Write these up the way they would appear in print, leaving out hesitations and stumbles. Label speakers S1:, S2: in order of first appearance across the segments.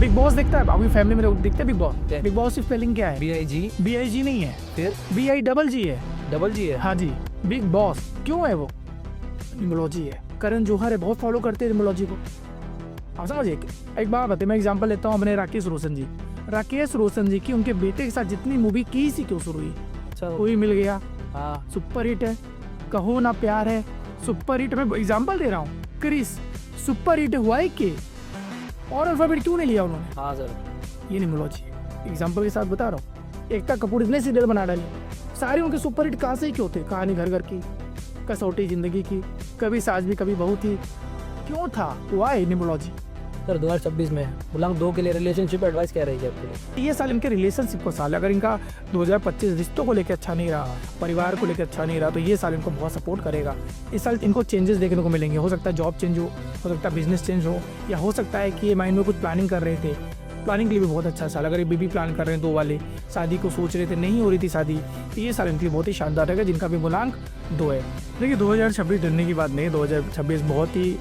S1: Big boss देखता है? आपकी फैमिली में लोग देखते हैं बिग बॉस?
S2: क्या?
S1: बिग बॉस की स्पेलिंग क्या है?
S2: BIG
S1: BIG नहीं है,
S2: फिर
S1: BIGG है।
S2: डबल जी है।
S1: हाँ जी, बिग बॉस क्यों है वो? न्यूमरोलॉजी है। करण जौहर है, बहुत फॉलो करते हैं न्यूमरोलॉजी को। आप समझिए। एक बात बताइए, मैं एग्जांपल लेता हूँ अपने राकेश रोशन जी। राकेश रोशन जी की उनके बेटे के साथ जितनी मूवी की सी क्यों शुरू हुई?
S2: अच्छा।
S1: कोई मिल गया,
S2: हाँ
S1: सुपर हिट है। कहो ना प्यार है, सुपर हिट। मैं एग्जांपल दे रहा हूँ। क्रिस सुपर हिट हुआ है कि और अल्फाबेट क्यों नहीं लिया उन्होंने?
S2: हाँ सर।
S1: ये न्यूमरोलॉजी एग्जांपल के साथ बता रहा हूँ। एकता कपूर इतने सीरियल बना डाले, सारे उनके सुपर हिट कहाँ से ही क्यों थे? कहानी घर घर की, कसौटी जिंदगी की, कभी सास भी कभी बहू थी। क्यों था? Y numerology.
S2: सर 2026 में मुलांग 2 के लिए रिलेशनशिप एडवाइस क्या रहेगी आपके लिए?
S1: ये साल इनके रिलेशनशिप का साल है। अगर इनका 2025 रिश्तों को लेकर अच्छा नहीं रहा, परिवार को लेकर अच्छा नहीं रहा, तो ये साल इनको बहुत सपोर्ट करेगा। इस साल इनको चेंजेस देखने को मिलेंगे। हो सकता है जॉब चेंज हो सकता है बिजनेस चेंज हो, या हो सकता है कि ये माइंड में कुछ प्लानिंग कर रहे थे। प्लानिंग के लिए भी बहुत अच्छा साल। अगर ये बीबी प्लान कर रहे हैं, 2 वाले शादी को सोच रहे थे, नहीं हो रही थी शादी, तो ये साल इनके लिए बहुत ही शानदार रहेगा, जिनका भी मूलांक 2 है। देखिए 2026 डरने की बात नहीं है। 2026 बहुत ही,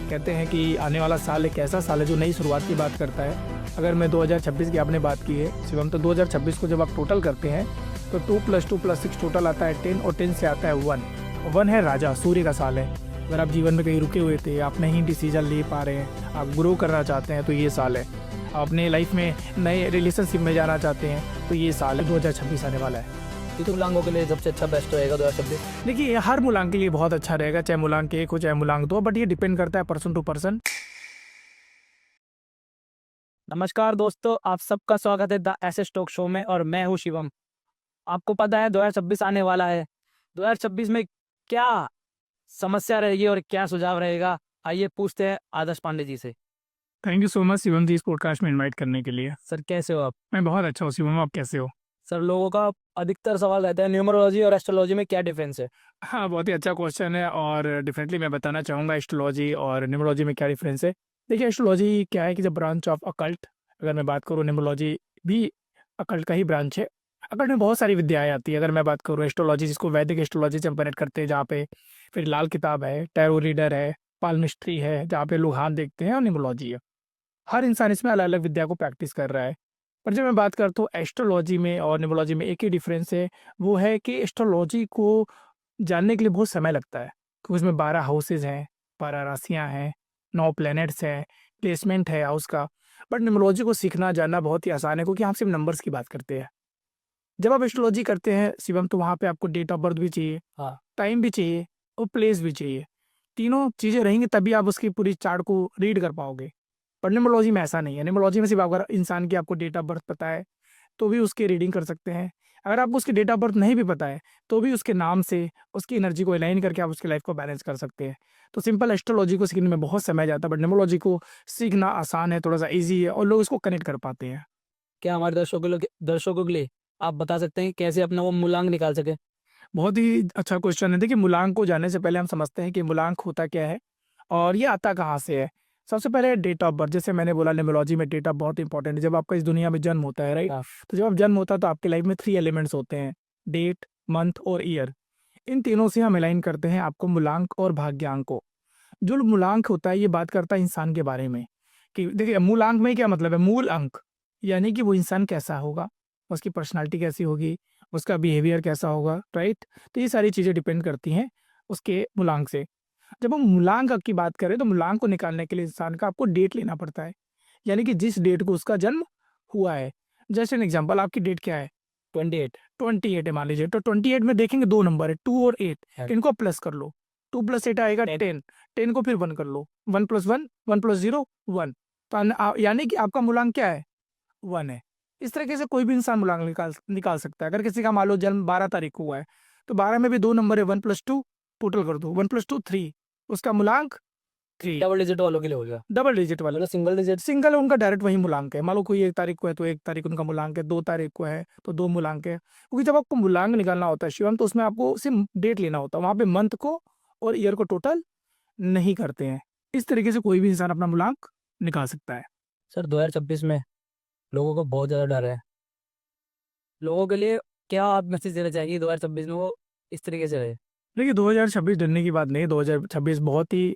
S1: कहते हैं कि आने वाला साल एक ऐसा साल है जो नई शुरुआत की बात करता है। अगर मैं 2026 की आपने बात की है शिवम, तो 2026 को जब आप टोटल करते हैं तो 2 + 2 + 6 टोटल आता है 10, और 10 से आता है 1। 1 है राजा, सूर्य का साल है। अगर आप जीवन में कहीं रुके हुए थे, आप नहीं डिसीजन ले पा रहे हैं, आप ग्रो करना चाहते हैं, तो ये साल है। आप अपने लाइफ में नए रिलेशनशिप में जाना चाहते हैं, तो ये साल है 2026 आने वाला है।
S2: तो मुलांगों के लिए सबसे अच्छा बेस्ट रहेगा 2026?
S1: देखिए हर मूलांक के लिए बहुत अच्छा रहेगा, चाहे मूलांक 1 हो चाहे मूलांक 2, बट ये डिपेंड करता है पर्सन टू पर्सन। नमस्कार दोस्तों, आप सबका स्वागत है द एसएस टॉक शो में, और मैं हूं शिवम। आपको पता है 2026 आने वाला है। 2026 में क्या समस्या रहेगी और क्या सुझाव रहेगा, आइए पूछते हैं आदर्श पांडे जी से। Thank you so much Shivam ji, इस पॉडकास्ट में इनवाइट करने के लिए।
S2: सर कैसे हो आप?
S1: मैं बहुत अच्छा हूँ शिवम, आप कैसे हो?
S2: सर लोगों का अधिकतर सवाल रहता है न्यूमरोलॉजी और एस्ट्रोलॉजी में क्या डिफरेंस है?
S1: हाँ, बहुत ही अच्छा क्वेश्चन है, और डेफिनेटली मैं बताना चाहूँगा एस्ट्रोलॉजी और न्यूमरोलॉजी में क्या डिफरेंस है। देखिए एस्ट्रोलॉजी क्या है कि जब ब्रांच ऑफ अकल्ट, अगर मैं बात करूँ, न्यूमरोलॉजी भी अकल्ट का ही ब्रांच है। अकल्ट में बहुत सारी विद्याएं आती है। अगर मैं बात करूँ एस्ट्रोलॉजी, जिसको वैदिक एस्ट्रोलॉजी से हम कनेक्ट करते हैं, जहाँ पे फिर लाल किताब है, टैरो रीडर है, पालमिस्ट्री है, जहाँ पे लोग हाथ देखते हैं, और न्यूमरोलॉजी है। हर इंसान इसमें अलग अलग विद्या को प्रैक्टिस कर रहा है। पर जब मैं बात करता हूँ एस्ट्रोलॉजी में और न्यूमरोलॉजी में, एक ही डिफरेंस है, वो है कि एस्ट्रोलॉजी को जानने के लिए बहुत समय लगता है, क्योंकि उसमें 12 हाउसेज हैं, 12 राशियाँ हैं, 9 प्लैनेट्स हैं, प्लेसमेंट है हाउस का। बट न्यूमरोलॉजी को सीखना जानना बहुत ही आसान है, क्योंकि हम सिर्फ नंबर्स की बात करते हैं। जब आप एस्ट्रोलॉजी करते हैं शिवम, तो वहाँ पे आपको डेट ऑफ बर्थ भी चाहिए,
S2: हाँ।
S1: टाइम भी चाहिए, और प्लेस भी चाहिए। तीनों चीज़ें रहेंगी तभी आप उसकी पूरी चार्ट को रीड कर पाओगे। पर न्यूमरोलॉजी में ऐसा नहीं है। न्यूमरोलॉजी में सिर्फ अगर इंसान की आपको डेट ऑफ बर्थ पता है तो भी उसकी रीडिंग कर सकते हैं। अगर आपको उसकी डेट ऑफ बर्थ नहीं भी पता है तो भी उसके नाम से उसकी एनर्जी को अलाइन करके आप उसकी लाइफ को बैलेंस कर सकते हैं। तो सिंपल एस्ट्रोलॉजी को सीखने में बहुत समय जाता है, बट न्यूमरोलॉजी को सीखना आसान है, थोड़ा सा ईजी है, और लोग इसको कनेक्ट कर पाते हैं।
S2: क्या हमारे दर्शकों के लिए आप बता सकते हैं कि कैसे अपना वो मूलांक निकाल सके?
S1: बहुत ही अच्छा क्वेश्चन है। देखिए मूलांक को जानने से पहले हम समझते हैं कि मूलांक होता क्या है और ये आता कहाँ से है। सबसे पहले डेट ऑफ बर्थ, जैसे मैंने बोला न्यूमरोलॉजी में डेट ऑफ बहुत इंपॉर्टेंट है। जब आपका इस दुनिया में जन्म होता है, राइट,
S2: हाँ।
S1: तो जब आप जन्म होता है तो आपकी लाइफ में 3 एलिमेंट्स होते हैं, डेट, मंथ और ईयर। इन तीनों से हम अलाइन करते हैं आपको मूलांक और भाग्यांक को। जो मूलांक होता है ये बात करता है इंसान के बारे में, कि देखिए मूलांक में क्या मतलब है, मूल अंक, यानी कि वो इंसान कैसा होगा, उसकी पर्सनालिटी कैसी होगी, उसका बिहेवियर कैसा होगा, राइट। तो ये सारी चीज़ें डिपेंड करती हैं उसके मूलांक से। जब हम मूलांक की बात करें तो मूलांक को निकालने के लिए इंसान का आपको डेट लेना पड़ता है, यानी कि जिस डेट को उसका जन्म हुआ है। जैसे एन एग्जाम्पल, आपकी डेट क्या है?
S2: 28।
S1: 28 है मान लीजिए, तो 28 में देखेंगे 2 नंबर है, 2 और 8।
S2: हाँ।
S1: इनको प्लस कर लो, 2 + 8 आएगा 10। 10 को फिर 1 कर लो, 1 + 1, 1 + 0 1। तो यानी कि आपका मूलांक क्या है? 1 है। इस तरीके से कोई भी इंसान मूलांक निकाल सकता है। अगर किसी का मान लो जन्म 12 तारीख को हुआ है, तो 12 में भी 2 नंबर है, 1 + 2, टोटल कर दो, 1 + 2 3, उसका मूलांक 3।
S2: डबल डिजिट वालों के लिए हो गया।
S1: डबल डिजिट वाले,
S2: मतलब सिंगल डिजिट।
S1: सिंगल उनका डायरेक्ट वही मूलांक है। मान लो कोई 1 तारीख को है तो 1 तारीख उनका मूलांक है, 2 तारीख को है तो 2 मूलांक है। क्योंकि जब आपको मूलांक निकालना होता है शिवम, तो उसमें आपको सिर्फ डेट लेना होता है, वहाँ पे मंथ को और ईयर को टोटल नहीं करते हैं। इस तरीके से कोई भी इंसान अपना मूलांक निकाल सकता है।
S2: सर 2026 में लोगों को बहुत ज़्यादा डर है, लोगों के लिए क्या आप मैसेज देना चाहिए 2026 में वो इस तरीके से रहे?
S1: देखिए 2026 डरने की बात नहीं है। 2026 बहुत ही,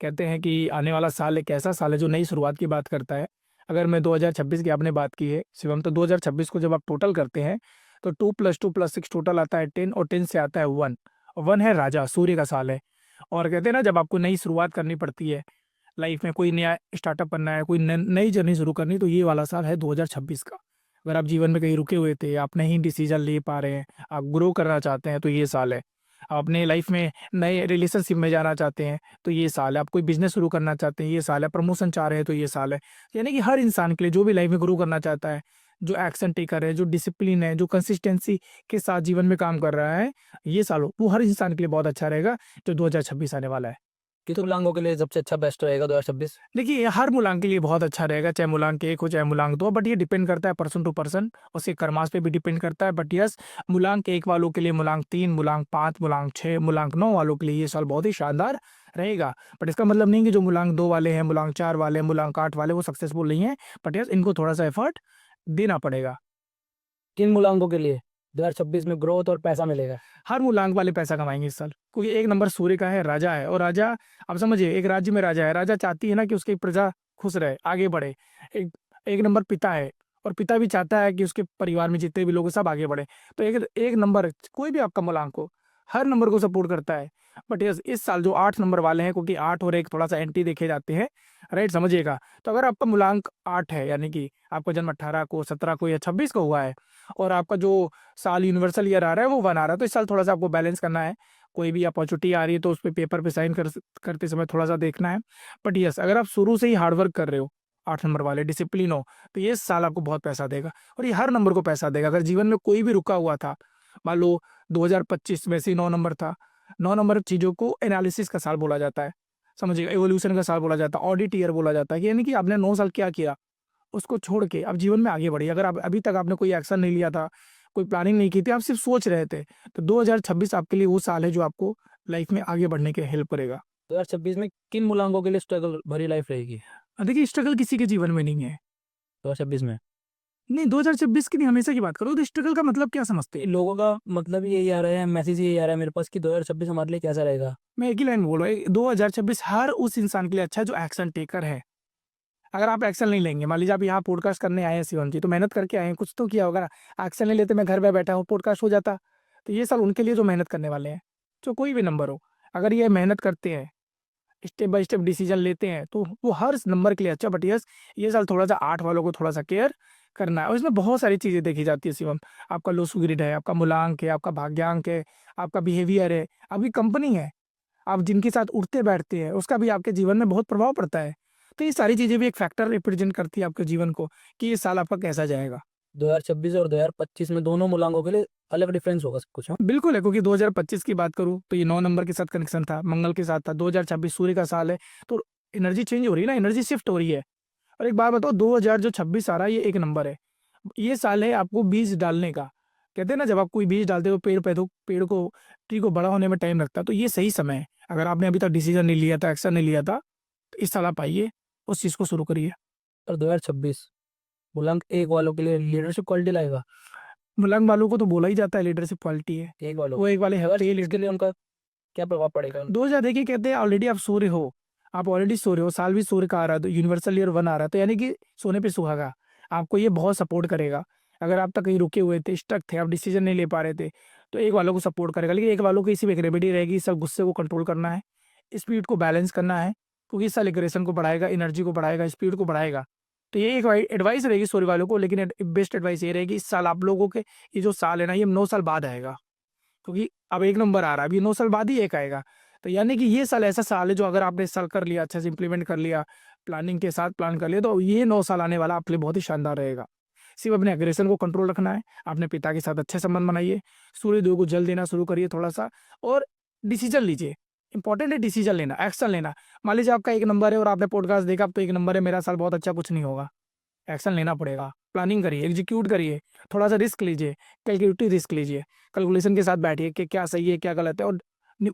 S1: कहते हैं कि आने वाला साल एक ऐसा साल है जो नई शुरुआत की बात करता है। अगर मैं 2026 की आपने बात की है शिवम, तो 2026 को जब आप टोटल करते हैं तो 2+2+6 टोटल आता है 10, और 10 से आता है 1। 1 है राजा, सूर्य का साल है। और कहते हैं ना, जब आपको नई शुरुआत करनी पड़ती है लाइफ में, कोई नया स्टार्टअप करना है, कोई नई जर्नी शुरू करनी, तो ये वाला साल है 2026 का। अगर आप जीवन में कहीं रुके हुए थे, आप नहीं डिसीजन ले पा रहे हैं, आप ग्रो करना चाहते हैं, तो ये साल है। आप अपने लाइफ में नए रिलेशनशिप में जाना चाहते हैं तो ये साल है। आप कोई बिजनेस शुरू करना चाहते हैं, ये साल है। प्रमोशन चाह रहे हैं तो ये साल है। यानी कि हर इंसान के लिए जो भी लाइफ में ग्रो करना चाहता है, जो एक्शन टेकर है, जो डिसिप्लिन है, जो कंसिस्टेंसी के साथ जीवन में काम कर रहा है, ये साल वो हर इंसान के लिए बहुत अच्छा रहेगा जो 2026 आने वाला है।
S2: किस मूलांकों के लिए सबसे अच्छा बेस्ट रहेगा 2026?
S1: देखिए, ये हर मूलांक के लिए बहुत अच्छा रहेगा, चाहे मूलांक 1 हो चाहे मूलांक 2, बट ये डिपेंड करता है पर्सन टू पर्सन, उसके कर्मास पे भी डिपेंड करता है। बट यस, मूलांक 1 वालों के लिए मूलांक 3, मूलांक 5, मूलांक 6, मूलांक 9 वालों के लिए ये साल बहुत ही शानदार रहेगा। बट इसका मतलब नहीं कि जो मूलांक 2 वाले हैं, मूलांक 4 वाले, मूलांक 8 वाले, वो सक्सेसफुल नहीं है। बट यस, इनको थोड़ा सा एफर्ट देना पड़ेगा।
S2: किन मूलांकों के लिए 2026 में ग्रोथ और पैसा मिलेगा?
S1: हर मूलांक वाले पैसा कमाएंगे इस साल, क्योंकि 1 नंबर सूर्य का है, राजा है। और राजा, आप समझिए, एक राज्य में राजा है, राजा चाहती है ना कि उसकी प्रजा खुश रहे, आगे बढ़े। एक एक नंबर पिता है, और पिता भी चाहता है कि उसके परिवार में जितने भी लोग हैं सब आगे बढ़े। तो एक एक नंबर, कोई भी आपका मूलांक हो, हर नंबर को सपोर्ट करता है। बट यस, इस साल जो 8 नंबर वाले हैं, क्योंकि 8 और 1 थोड़ा सा एंटी देखे जाते हैं, राइट, समझिएगा। तो अगर आपका मूलांक 8 है, यानी कि आपका जन्म 18 को, 17 को या 26 को हुआ है, और आपका जो साल यूनिवर्सल ईयर आ रहा है वो 1 आ रहा है, तो इस साल थोड़ा सा आपको बैलेंस करना है। कोई भी अपॉर्चुनिटी आ रही है तो उस पे पेपर पे साइन करते समय थोड़ा सा देखना है। बट यस, अगर आप शुरू से ही हार्डवर्क कर रहे हो, 8 नंबर वाले डिसिप्लिन हो, तो ये साल आपको बहुत पैसा देगा, और ये हर नंबर को पैसा देगा। अगर जीवन में कोई भी रुका हुआ था, मान लो 2025 में से 9 नंबर था, 9 नंबर चीज़ों को एनालिसिस का साल बोला जाता है, समझिएगा, एवोल्यूशन का साल बोला जाता है, ऑडिट ईयर बोला जाता है, यानी कि आपने 9 साल क्या किया, उसको छोड़ के आप जीवन में आगे बढ़िए। अगर आप अभी तक आपने कोई एक्शन नहीं लिया था, कोई प्लानिंग नहीं की थी, आप सिर्फ सोच रहे थे, तो 2026 आपके लिए वो साल है जो आपको लाइफ में आगे बढ़ने के हेल्प करेगा।
S2: 2026 में किन मूलांकों के लिए स्ट्रगल भरी लाइफ रहेगी?
S1: देखिए, स्ट्रगल किसी के जीवन में नहीं है।
S2: 2026 में
S1: नहीं, 2026 की नहीं, हमेशा की बात करो तो स्ट्रगल का मतलब क्या समझते हैं?
S2: लोगों का मतलब यही आ रहा है, मैसेज यही आ रहा है मेरे पास कि 2026 हमारे लिए कैसा रहेगा।
S1: मैं एक ही लाइन में बोल रहा हूँ, 2026 हर उस इंसान के लिए अच्छा है जो एक्शन टेकर है। अगर आप एक्शन नहीं लेंगे, मान लीजिए आप यहाँ पॉडकास्ट करने आए हैं शिवम जी, तो मेहनत करके आए हैं, कुछ तो किया होगा ना। एक्शन नहीं लेते, मैं घर पे बैठा हूँ, पॉडकास्ट हो जाता। तो ये साल उनके लिए जो मेहनत करने वाले हैं, जो कोई भी नंबर हो, अगर ये मेहनत करते हैं, स्टेप बाय स्टेप डिसीजन लेते हैं, तो वो हर नंबर के लिए अच्छा। बट यस, ये साल थोड़ा सा 8 वालों को थोड़ा सा केयर करना है, और इसमें बहुत सारी चीज़ें देखी जाती है शिवम। आपका लोसु ग्रिड है, आपका मूलांक है, आपका भाग्यांक है, आपका बिहेवियर है, आपकी कंपनी है, आप जिनके साथ उठते बैठते हैं, उसका भी आपके जीवन में बहुत प्रभाव पड़ता है। तो ये सारी चीज़ें भी एक फैक्टर रिप्रेजेंट करती है आपके जीवन को, कि ये साल आपका कैसा जाएगा।
S2: 2026 और 2025 में दोनों मूलांकों के लिए अलग डिफरेंस होगा सब कुछ, हाँ?
S1: बिल्कुल है, क्योंकि 2025 की बात करूँ तो ये 9 नंबर के साथ कनेक्शन था, मंगल के साथ था। 2026 सूर्य का साल है, तो एनर्जी चेंज हो रही है ना, एनर्जी शिफ्ट हो रही है। और एक बात बताओ, 2026 आ रहा है, ये 1 नंबर है। ये साल है आपको बीज डालने का। कहते हैं ना, जब आप कोई बीज डालते हो, पेड़ को, ट्री को बड़ा होने में टाइम लगता है, तो ये सही समय है। अगर आपने अभी तक डिसीजन नहीं लिया था, एक्शन नहीं लिया था, तो इस साल आप आइए, उस चीज़ को शुरू करिए।
S2: और 2026 मूलांक 1 वालों के लिए लीडरशिप क्वालिटी लाएगा।
S1: मलंग वालों को तो बोला ही जाता है लीडरशिप क्वालिटी है,
S2: 1 वालों
S1: वो 1 वाले
S2: अगर
S1: हफ्ते ही
S2: इसके लिए उनका क्या प्रभाव पड़ेगा?
S1: 2000 देखिए, कहते हैं ऑलरेडी आप सूर्य हो, आप ऑलरेडी सूर्य हो, साल भी सूर्य का आ रहा है, तो यूनिवर्सल ईयर 1 आ रहा है, तो यानी कि सोने पे सुहागा, आपको ये बहुत सपोर्ट करेगा। अगर आप तक कहीं रुके हुए थे, स्टक थे, आप डिसीजन नहीं ले पा रहे थे, तो 1 वालों को सपोर्ट करेगा। लेकिन 1 वालों की इसी में एक रेमेडी रहेगी, सब गुस्से को कंट्रोल करना है, स्पीड को बैलेंस करना है, क्योंकि इस साल एग्रेशन को बढ़ाएगा, एनर्जी को बढ़ाएगा, स्पीड को बढ़ाएगा। तो ये एक एडवाइस रहेगी सूर्य वालों को। लेकिन बेस्ट एडवाइस ये रहेगी, इस साल आप लोगों के ये जो साल है ना, ये 9 साल बाद आएगा, क्योंकि अब 1 नंबर आ रहा है, अभी 9 साल बाद ही 1 आएगा। तो यानी कि ये साल ऐसा साल है जो अगर आपने इस साल कर लिया, अच्छे से इंप्लीमेंट कर लिया, प्लानिंग के साथ प्लान कर लिया, तो ये 9 साल आने वाला आपके लिए बहुत ही शानदार रहेगा। सिर्फ अपने एग्रेशन को कंट्रोल रखना है, अपने पिता के साथ अच्छे संबंध बनाइए, सूर्यदेव को जल देना शुरू करिए थोड़ा सा, और डिसीजन लीजिए। इंपॉर्टेंट है डिसीजन लेना, एक्शन लेना। मान लीजिए आपका 1 नंबर है और आपने पॉडकास्ट देखा, अब तो 1 नंबर है, मेरा साल बहुत अच्छा, कुछ नहीं होगा। एक्शन लेना पड़ेगा, प्लानिंग करिए, एग्जीक्यूट करिए, थोड़ा सा रिस्क लीजिए, कैलकुलेटिव रिस्क लीजिए, कैलकुलेशन के साथ बैठिए कि क्या सही है क्या गलत है, और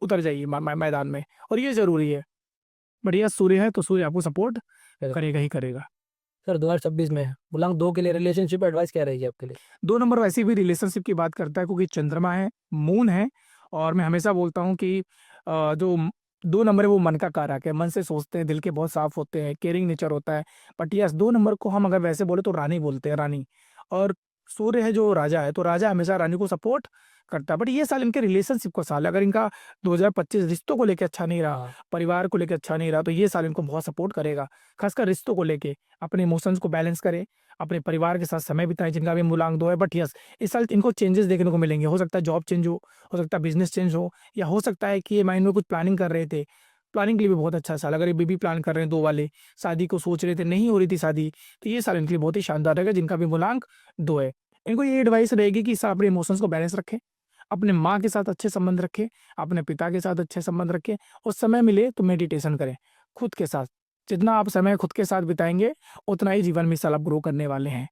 S1: उतर जाइए मैदान में, और ये जरूरी है। बढ़िया सूर्य है तो सूर्य आपको सपोर्ट करेगा ही करेगा।
S2: सर 2026 में मूलांक 2 के लिए रिलेशनशिप एडवाइस क्या रहेगी आपके लिए?
S1: 2 नंबर वैसे भी रिलेशनशिप की बात करता है, क्योंकि चंद्रमा है, मून है, और मैं हमेशा बोलता हूँ कि जो 2 नंबर है वो मन का कारक है, मन से सोचते हैं, दिल के बहुत साफ होते हैं, केयरिंग नेचर होता है। बट यस 2 नंबर को हम अगर वैसे बोले तो रानी बोलते हैं, रानी। और सूर्य है जो राजा है, तो राजा हमेशा रानी को सपोर्ट करता है। बट ये साल इनके रिलेशनशिप का साल है। अगर इनका 2025 रिश्तों को लेके अच्छा नहीं रहा,
S2: हाँ
S1: परिवार को लेके अच्छा नहीं रहा, तो ये साल इनको बहुत सपोर्ट करेगा। खासकर रिश्तों को लेके अपने इमोशंस को बैलेंस करें, अपने परिवार के साथ समय बिताएं, जिनका भी मूलांक 2 है। बट यस इस साल इनको चेंजेस देखने को मिलेंगे। हो सकता है जॉब चेंज हो सकता है बिजनेस चेंज हो, या हो सकता है कि ये माइंड में कुछ प्लानिंग कर रहे थे। प्लानिंग के लिए भी बहुत अच्छा साल। अगर ये बेबी प्लान कर रहे हैं 2 वाले, शादी को सोच रहे थे, नहीं हो रही थी शादी, तो ये साल इनके लिए बहुत ही शानदार रहेगा, जिनका भी मूलांक 2 है। इनको ये एडवाइस रहेगी कि इस साल अपने इमोशंस को बैलेंस रखें, अपने माँ के साथ अच्छे संबंध रखें, अपने पिता के साथ अच्छे संबंध रखें, और समय मिले तो मेडिटेशन करें खुद के साथ। जितना आप समय खुद के साथ बिताएंगे, उतना ही जीवन में इस साल आप ग्रो करने वाले हैं।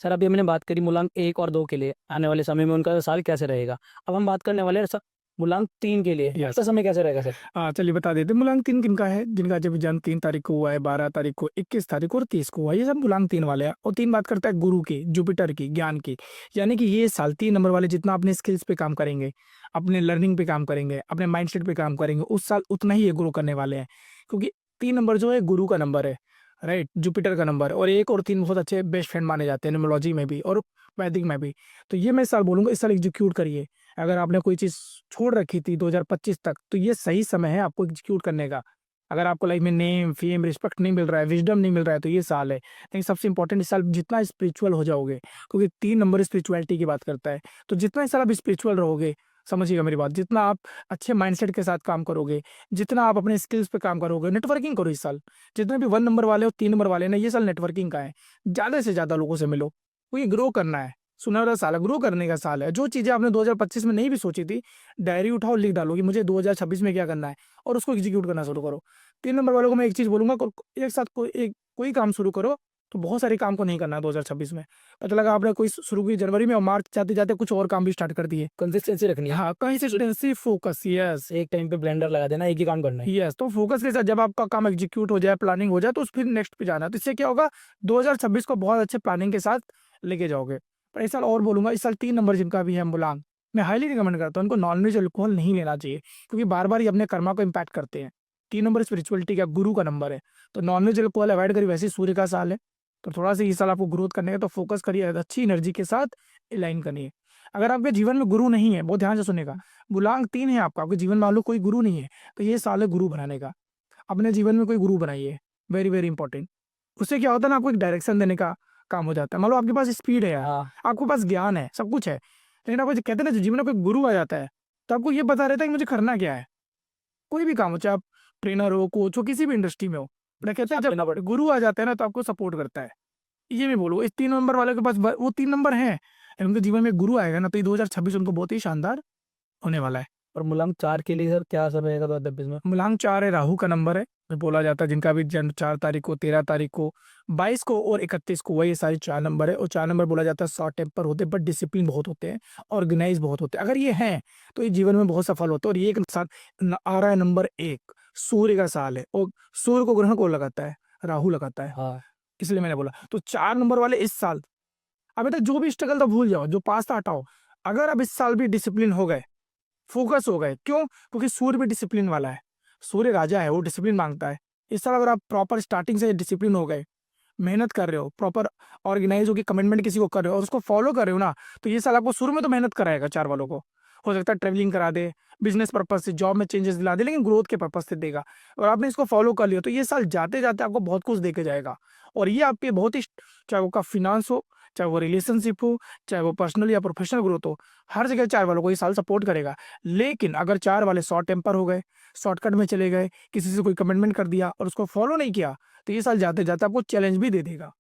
S2: सर, अभी हमने बात करी मूलांक 1 और 2 के लिए आने वाले समय में उनका साल कैसे रहेगा। अब हम बात करने वाले हैं मूलांक 3 के लिए,
S1: Yes.
S2: उसका समय कैसे रहेगा सर।
S1: चलिए बता देते हैं। मूलांक 3 किनका है? जिनका जब जन्म 3 तारीख को हुआ है, 12 तारीख को, 21 तारीख को और 30 को हुआ है, ये सब मूलांक 3 वाले हैं। और 3 बात करता है गुरु की, जुपिटर की, ज्ञान की। यानी कि ये साल 3 नंबर वाले जितना अपने स्किल्स पे काम करेंगे, अपने लर्निंग पे काम करेंगे, अपने माइंडसेट पे काम करेंगे, उस साल उतना ही ये ग्रो करने वाले हैं। क्योंकि 3 नंबर जो है गुरु का नंबर है, राइट, जुपिटर का नंबर। और 1 और 3 बहुत अच्छे बेस्ट फ्रेंड माने जाते हैं न्यूमरोलॉजी में भी और वैदिक में भी। तो ये मैं इस साल बोलूंगा, इस साल एग्जीक्यूट करिए। अगर आपने कोई चीज़ छोड़ रखी थी 2025 तक, तो ये सही समय है आपको एग्जीक्यूट करने का। अगर आपको लाइफ में नेम, फेम, रिस्पेक्ट नहीं मिल रहा है, विजडम नहीं मिल रहा है, तो ये साल है। लेकिन सबसे इंपॉर्टेंट इस साल जितना स्पिरिचुअल हो जाओगे, क्योंकि 3 नंबर स्पिरिचुअलिटी की बात करता है, तो जितना इस साल आप स्पिरिचुअल रहोगे, समझिएगा मेरी बात, जितना आप अच्छे माइंडसेट के साथ काम करोगे, जितना आप अपने स्किल्स पे काम करोगे, नेटवर्किंग करो इस साल। जितने भी 1 नंबर वाले और 3 नंबर वाले ना, ये साल नेटवर्किंग का है। ज़्यादा से ज़्यादा लोगों से मिलो, क्योंकि ग्रो करना है। सुनहरा साल है, ग्रो करने का साल है। जो चीज़ें आपने 2025 में नहीं भी सोची थी, डायरी उठाओ, लिख डालो कि मुझे 2026 में क्या करना है, और उसको एग्जीक्यूट करना शुरू करो। 3 नंबर वालों को मैं एक चीज़ बोलूंगा, एक साथ कोई काम शुरू करो, तो बहुत सारे काम को नहीं करना है 2026 में। पता लगा आपने कोई शुरू की जनवरी में और मार्च जाते जाते कुछ और काम भी स्टार्ट कर दिए।
S2: कंसिस्टेंसी रखनी है।
S1: हाँ, कंसिस्टेंसी, फोकस, यस
S2: एक टाइम पे ब्लेंडर लगा देना, एक ही काम करना है।
S1: यस। तो फोकस के साथ जब आपका काम एग्जीक्यूट हो जाए, प्लानिंग हो जाए, तो फिर नेक्स्ट पे जाना है। तो इससे क्या होगा, 2026 को बहुत अच्छे प्लानिंग के साथ लेके जाओगे। पर इस साल और बोलूंगा, इस साल 3 नंबर जिनका भी है मूलांक, मैं हाईली रिकमेंड करता हूँ इनको नॉनवेज अल्कोहल नहीं लेना चाहिए, क्योंकि बार बार ये अपने कर्मा को इम्पैक्ट करते हैं। 3 नंबर स्पिरिचुअलिटी का, गुरु का नंबर है, तो नॉनवेज अल्कोहल अवॉइड करिए। वैसे ही सूर्य का साल है, तो थोड़ा सा इस साल आपको ग्रोथ करने का, तो फोकस करिए, अच्छी एनर्जी के साथ अलाइन करिए। अगर आपके जीवन में गुरु नहीं है, बहुत ध्यान से सुनेगा, मूलांक 3 है आपका, आपके जीवन में मान लो कोई गुरु नहीं है, तो ये साल है गुरु बनाने का। अपने जीवन में कोई गुरु बनाइए, वेरी वेरी इंपॉर्टेंट। उससे क्या होता है ना, आपको एक डायरेक्शन देने का काम हो जाता है। मान लो आपके पास स्पीड है यार,
S2: हाँ
S1: आपके पास ज्ञान है, सब कुछ है, लेकिन आपको कहते हैं ना, जो जीवन में कोई गुरु आ जाता है, तो आपको ये पता रहता है कि मुझे करना क्या है। कोई भी काम हो, चाहे आप ट्रेनर हो, कोच हो, किसी भी इंडस्ट्री में हो, बट कहते हैं
S2: लेना
S1: जब
S2: पड़े।
S1: गुरु आ जाता है ना, तो आपको सपोर्ट करता है। ये मैं बोलूँ, इस 3 नंबर वाले के पास वो 3 नंबर हैं, लेकिन उनके जीवन में गुरु आएगा ना, तो ये 2026 उनको बहुत ही शानदार होने वाला है।
S2: और मूलांक 4 के लिए सर क्या समय रहेगा 2026 में।
S1: मूलांक 4 है, राहु का नंबर है। बोला जाता है जिनका भी जन्म 4 तारीख को, 13 तारीख को, 22 को और 31 को, वही सारी 4 नंबर है। और 4 नंबर बोला जाता है शॉर्ट टेम्पर होते हैं, बट डिसिप्लिन बहुत होते हैं, ऑर्गेनाइज बहुत होते हैं। अगर ये हैं, तो ये जीवन में बहुत सफल होते हैं। और ये एक साथ आ रहा है नंबर 1, सूर्य का साल है, और सूर्य को ग्रहण को लगाता है, राहु लगाता है,
S2: हाँ
S1: इसलिए मैंने बोला। तो 4 नंबर वाले इस साल, अभी तक जो भी स्ट्रगल था भूल जाओ, जो पास था हटाओ। अगर अब इस साल भी डिसिप्लिन हो गए, फोकस हो गए, क्यों? क्योंकि सूर्य भी डिसिप्लिन वाला है, सूर्य राजा है, वो डिसिप्लिन मांगता है। इस साल अगर आप प्रॉपर स्टार्टिंग से डिसिप्लिन हो गए, मेहनत कर रहे हो, प्रॉपर ऑर्गेनाइज होकर कमिटमेंट किसी को कर रहे हो और उसको फॉलो कर रहे हो ना, तो ये साल आपको शुरू में तो मेहनत कराएगा। 4 वालों को हो सकता है ट्रेवलिंग करा दे, बिजनेस पर्पज से, जॉब में चेंजेस दिला दे, लेकिन ग्रोथ के पर्पज से देगा। और आपने इसको फॉलो कर लिया, तो ये साल जाते जाते आपको बहुत कुछ देके जाएगा। और ये आपके बहुत ही, चाहे वो का फिनांस हो, चाहे वो रिलेशनशिप हो, चाहे वो पर्सनल या प्रोफेशनल ग्रोथ हो, हर जगह 4 वालों को ये साल सपोर्ट करेगा। लेकिन अगर 4 वाले शॉर्ट टेम्पर हो गए, शॉर्टकट में चले गए, किसी से कोई कमिटमेंट कर दिया और उसको फॉलो नहीं किया, तो ये साल जाते जाते आपको चैलेंज भी दे देगा।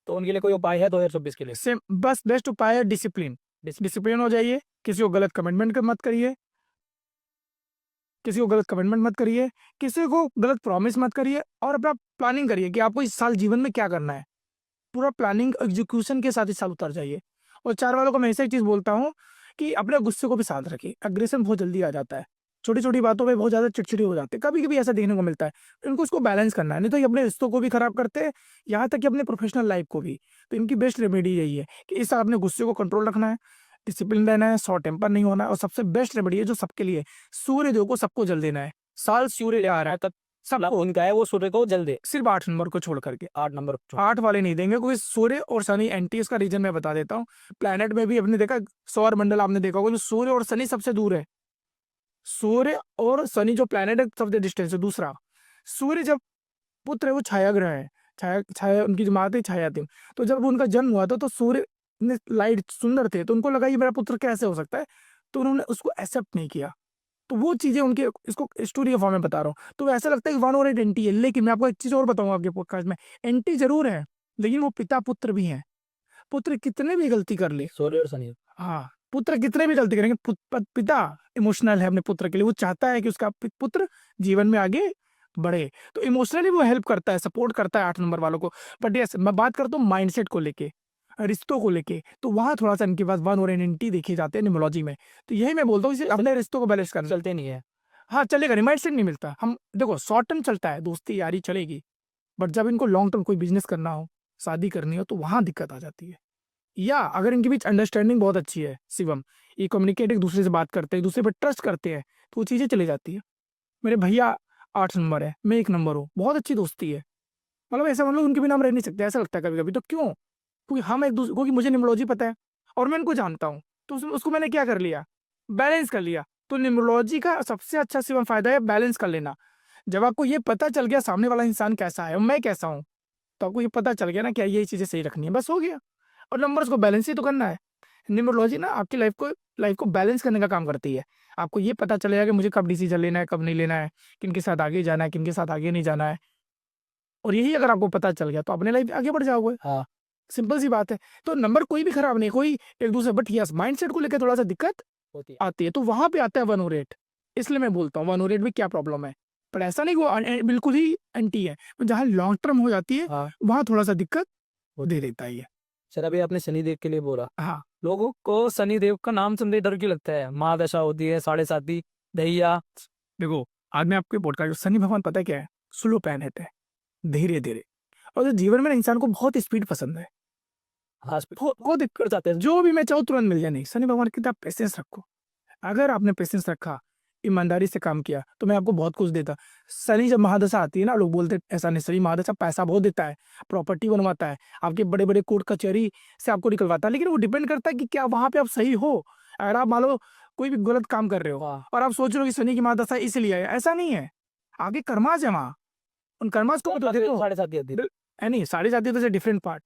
S2: तो उनके लिए कोई उपाय है 2026 के लिए।
S1: सेम, बस बेस्ट उपाय है डिसिप्लिन। डिसिप्लिन हो जाइए, किसी को गलत कमिटमेंट मत करिए, किसी को गलत कमिटमेंट मत करिए, किसी को गलत प्रॉमिस मत करिए, और अपना प्लानिंग करिए कि आपको इस साल जीवन में क्या करना है। पूरा प्लानिंग एग्जीक्यूशन के साथ इस साल उतर जाइए। और 4 वालों को मैं ऐसा एक चीज़ बोलता हूँ कि अपने गुस्से को भी शांत रखिए। एग्रेशन बहुत जल्दी आ जाता है, छोटी छोटी बातों पे बहुत ज़्यादा चिड़चिड़े हो जाते हैं, कभी कभी ऐसा देखने को मिलता है। इनको उसको बैलेंस करना है, नहीं तो ये अपने रिश्तों को भी खराब करते हैं, यहाँ तक कि अपने प्रोफेशनल लाइफ को भी। तो इनकी बेस्ट रेमेडी यही है कि इस साल अपने गुस्से को कंट्रोल रखना है, डिसिप्लिन रहना है, शॉर्ट टेम्पर नहीं होना है, और सबसे बेस्ट रेमेडी है जो सबके लिए, सूर्य देव को सबको जल देना है। साल सूर्य ले आ रहा है
S2: तब
S1: सब
S2: मतलब उनका है वो सूर्य को जल दे,
S1: सिर्फ 8 नंबर को छोड़ करके।
S2: 8 नंबर को।
S1: 8 वाले नहीं देंगे, क्योंकि सूर्य और शनि एंटी, इसका रीजन मैं बता देता हूँ। प्लैनेट में भी अपने देखा, सौर मंडल आपने देखा होगा, जो सूर्य और शनि सबसे दूर है, सूर्य और शनि जो प्लैनेट है सबसे डिस्टेंस है। दूसरा, सूर्य जब पुत्र है वो छाया ग्रह है, छाया छाया उनकी जमात है छाया थी। तो जब उनका जन्म हुआ था तो सूर्य ने लाइट सुंदर थे, तो उनको लगा ये मेरा पुत्र कैसे हो सकता है, तो उन्होंने उसको एक्सेप्ट नहीं किया। तो वो चीजें उनके, इसको स्टोरी के फॉर्म में बता रहा हूँ। तो ऐसा लगता है कि वन और एट एंटी है, लेकिन मैं आपको एक चीज और बताऊंगा आपके पॉडकास्ट में, एंटी जरूर है लेकिन वो पिता पुत्र भी हैं। पुत्र कितने भी गलती कर ले,
S2: सूर्य और शनि।
S1: हाँ पुत्र कितने भी गलती करेंगे, पिता इमोशनल है अपने पुत्र के लिए, वो चाहता है कि उसका पुत्र जीवन में आगे बढ़े, तो इमोशनली वो हेल्प करता है, सपोर्ट करता है 8 नंबर वालों को। बट यस, मैं बात करता हूँ माइंडसेट को लेके, रिश्तों को लेके, तो वहां थोड़ा सा इनके पास वन और एंटी देखे जाते हैं न्यूमरोलॉजी में। तो यही मैं बोलता हूँ, इसे अपने रिश्तों को बैलेंस करना।
S2: चलते नहीं है।
S1: हाँ चलेगा, माइंडसेट नहीं मिलता। हम देखो शॉर्ट टर्म चलता है, दोस्ती यारी चलेगी, बट जब इनको लॉन्ग टर्म कोई बिजनेस करना हो, शादी करनी हो, तो वहां दिक्कत आ जाती है। या अगर इनके बीच अंडरस्टैंडिंग बहुत अच्छी है शिवम, ये कम्युनिकेट एक दूसरे से बात करते हैं, एक दूसरे पर ट्रस्ट करते हैं, तो वो चीजें चली जाती है। मेरे भैया 8 नंबर है, मैं 1 नंबर हूँ, बहुत अच्छी दोस्ती है, मतलब ऐसा मतलब उनके बिना हम रह नहीं सकते, ऐसा लगता है कभी कभी। तो क्यों? क्योंकि हम एक दूसरे, क्योंकि मुझे न्यूमरोलॉजी पता है और मैं इनको जानता हूँ, तो उसको मैंने क्या कर लिया, बैलेंस कर लिया। तो न्यूमरोलॉजी का सबसे अच्छा शिवम फायदा है बैलेंस कर लेना। जब आपको ये पता चल गया सामने वाला इंसान कैसा है और मैं कैसा हूँ, तो आपको ये पता चल गया ना क्या ये चीजें सही रखनी है, बस हो गया। और नंबर्स को बैलेंस ही तो करना है। न्यूमरोलॉजी ना आपकी लाइफ को बैलेंस करने का काम करती है। आपको ये पता चलेगा कि मुझे कब डिसीजन लेना है, कब नहीं लेना है, किन के साथ आगे जाना है, किन के साथ आगे नहीं जाना है। और यही अगर आपको पता चल गया तो अपने लाइफ आगे बढ़ जाओगे।
S2: हाँ।
S1: सिंपल सी बात है। तो नंबर कोई भी खराब नहीं, कोई एक दूसरे, बट यस माइंडसेट को लेकर थोड़ा सा दिक्कत
S2: होती है।
S1: आती है, तो वहां पे आता है 1 और 8। इसलिए मैं बोलता हूँ 1 और 8 में क्या प्रॉब्लम है, पर ऐसा नहीं कि वो बिल्कुल ही एंटी है। जहाँ लॉन्ग टर्म हो जाती है
S2: हाँ।
S1: वहां थोड़ा सा दिक्कत दे देता है ये।
S2: सर अभी आपने शनिदेव के लिए बोला,
S1: हाँ
S2: लोगों को शनिदेव का नाम सुनते ही डर क्यों लगता है? महादशा होती है, साढ़े साती, दहिया।
S1: देखो, आज मैं आपको पॉडकास्ट, शनि भगवान पता है क्या है, स्लो प्लैनेट है, धीरे धीरे। और जो जीवन में ना इंसान को बहुत स्पीड पसंद है, बहुत दिक्कत आते हैं, जो भी मैं चाहूँ तुरंत मिल जाए। नहीं, शनि भगवान की तरफ पेशेंस रखो। अगर आपने पेशेंस रखा, ईमानदारी से काम किया, तो मैं आपको बहुत कुछ देता। शनि जब महादशा आती है ना, लोग बोलते हैं ऐसा नहीं, शनि महादशा पैसा बहुत देता है, प्रॉपर्टी बनवाता है, आपके बड़े बड़े कोर्ट कचहरी से आपको निकलवाता है, लेकिन वो डिपेंड करता है कि क्या वहां पे आप सही हो। अगर आप मान लो कोई भी गलत काम कर रहे हो और आप सोच रहे हो कि शनि की महादशा इसलिए है, ऐसा नहीं है। आगे कर्माज है वहां, उन कर्माज को तो देखो।
S2: साढ़े साती होती है।
S1: नहीं, साढ़े साथी तो डिफरेंट पार्ट।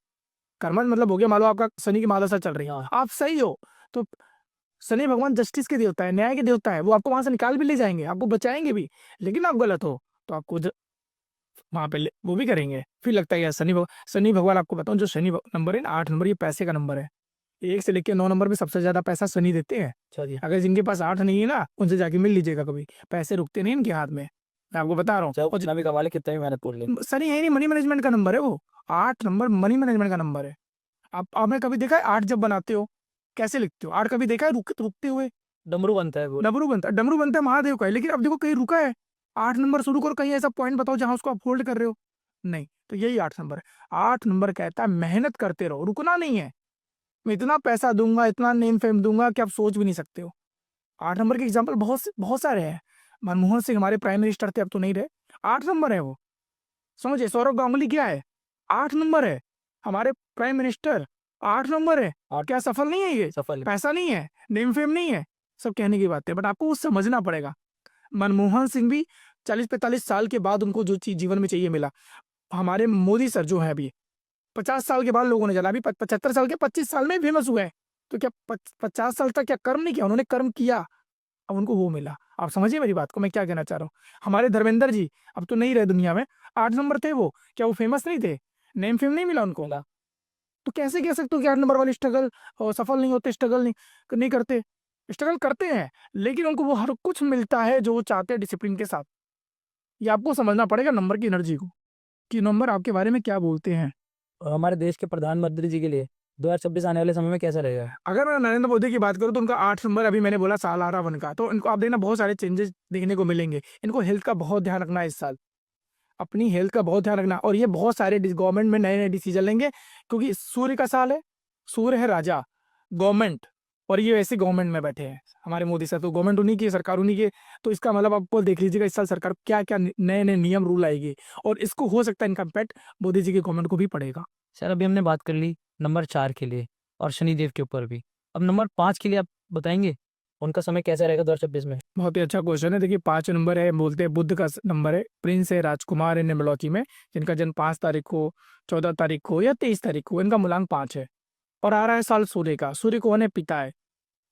S1: कर्मज मतलब हो गया, मान लो आपका शनि की महादशा चल रही है,
S2: हाँ।
S1: आप सही हो, तो शनि भगवान जस्टिस के देवता है, न्याय के देवता है, वो आपको वहां से निकाल भी ले जाएंगे, आपको बचाएंगे भी। लेकिन आप गलत हो तो आपको वहां पे वो भी करेंगे। फिर लगता है यार शनि भगवान आपको बताऊं, जो शनि नंबर है ना, 8 नंबर, ये पैसे का नंबर है। 1 से लेकर 9 नंबर में सबसे ज्यादा पैसा शनि देते हैं।
S2: अच्छा जी।
S1: अगर जिनके पास 8 नहीं है ना, उनसे जाके मिल लीजिएगा, कभी पैसे रुकते नहीं इनके हाथ में, मैं आपको बता रहा हूँ।
S2: चाहे कितना भी कमा ले, कितना भी मेहनत कर ले।
S1: शनि है नहीं, मनी मैनेजमेंट का नंबर है वो। 8 नंबर मनी मैनेजमेंट का नंबर है। आप आपने कभी देखा है 8 जब बनाते हो कैसे लिखते हो? 8 कभी देखा है रुकते हुए?
S2: डमरू बनता है वो।
S1: डमरू बनता है महादेव का है, लेकिन अब देखो कहीं रुका है। 8 नंबर शुरू करो, कहीं ऐसा पॉइंट बताओ जहां उसको आप होल्ड कर रहे हो। नहीं, तो यही 8 नंबर है। 8 नंबर कहता है मेहनत करते रहो, रुकना नहीं है। मैं इतना पैसा दूंगा, इतना नेम फेम दूंगा कि आप सोच भी नहीं सकते हो। 8 नंबर के एग्जाम्पल बहुत सारे हैं। मनमोहन सिंह हमारे प्राइम मिनिस्टर थे, अब तो नहीं रहे। 8 नंबर है वो। समझिए, सौरभ गांगुली क्या है, 8 नंबर है। हमारे प्राइम मिनिस्टर 8 नंबर है। और क्या सफल नहीं है ये?
S2: सफल है।
S1: पैसा नहीं है, नेम फेम नहीं है, सब कहने की बात है, बट आपको वो समझना पड़ेगा। मनमोहन सिंह भी 40-45 साल के बाद उनको जो चीज जीवन में चाहिए मिला। हमारे मोदी सर जो है अभी 50 साल के बाद लोगों ने जाना, अभी 75 साल के 25 साल में फेमस हुए हैं। तो क्या 50 साल तक क्या कर्म नहीं किया? उन्होंने कर्म किया, अब उनको वो मिला। आप समझिए मेरी बात को, मैं क्या कहना चाह रहा हूँ। हमारे धर्मेंद्र जी अब तो नहीं रहे दुनिया में, 8 नंबर थे वो, क्या वो फेमस नहीं थे? नेम फेम नहीं मिला उनको? तो कैसे कह सकते हो कि 8 नंबर वाले स्ट्रगल और सफल नहीं होते? स्ट्रगल नहीं करते, स्ट्रगल करते हैं, लेकिन उनको वो हर कुछ मिलता है जो वो चाहते हैं डिसिप्लिन के साथ। ये आपको समझना पड़ेगा नंबर की एनर्जी को, कि नंबर आपके बारे में क्या बोलते हैं।
S2: और हमारे देश के प्रधानमंत्री जी के लिए 2026 आने वाले समय में कैसा रहेगा?
S1: अगर मैं नरेंद्र मोदी की बात करूं तो उनका 8 नंबर, अभी मैंने बोला साल आ रहा वन का, तो इनको आप देखना बहुत सारे चेंजेस देखने को मिलेंगे। इनको हेल्थ का बहुत ध्यान रखना है इस साल, अपनी हेल्थ का बहुत ध्यान रखना। और ये बहुत सारे गवर्नमेंट में नए नए डिसीजन लेंगे, क्योंकि सूर्य का साल है, सूर्य है राजा, गवर्नमेंट और ये वैसे गवर्नमेंट में बैठे हैं हमारे मोदी साहब, तो गवर्नमेंट उन्हीं की है, सरकार उन्हीं की है। तो इसका मतलब आपको देख लीजिएगा इस साल सरकार क्या क्या नए नए नियम रूल आएगी, और इसको हो सकता है इनका इम्पैक्ट मोदी जी की गवर्नमेंट को भी पड़ेगा।
S2: सर अभी हमने बात कर ली नंबर 4 के लिए और शनिदेव के ऊपर भी, अब नंबर 5 के लिए आप बताएंगे उनका समय कैसा रहेगा 2026 में?
S1: बहुत ही अच्छा क्वेश्चन है। देखिए 5 नंबर है, बोलते हैं बुद्ध का नंबर है, प्रिंस है, राजकुमार है न्यूमरोलॉजी में, जिनका जन्म 5 तारीख को, 14 तारीख को या 23 तारीख को, इनका मूलांक 5 है। और आ रहा है साल सूर्य का, सूर्य कौन है? पिता है,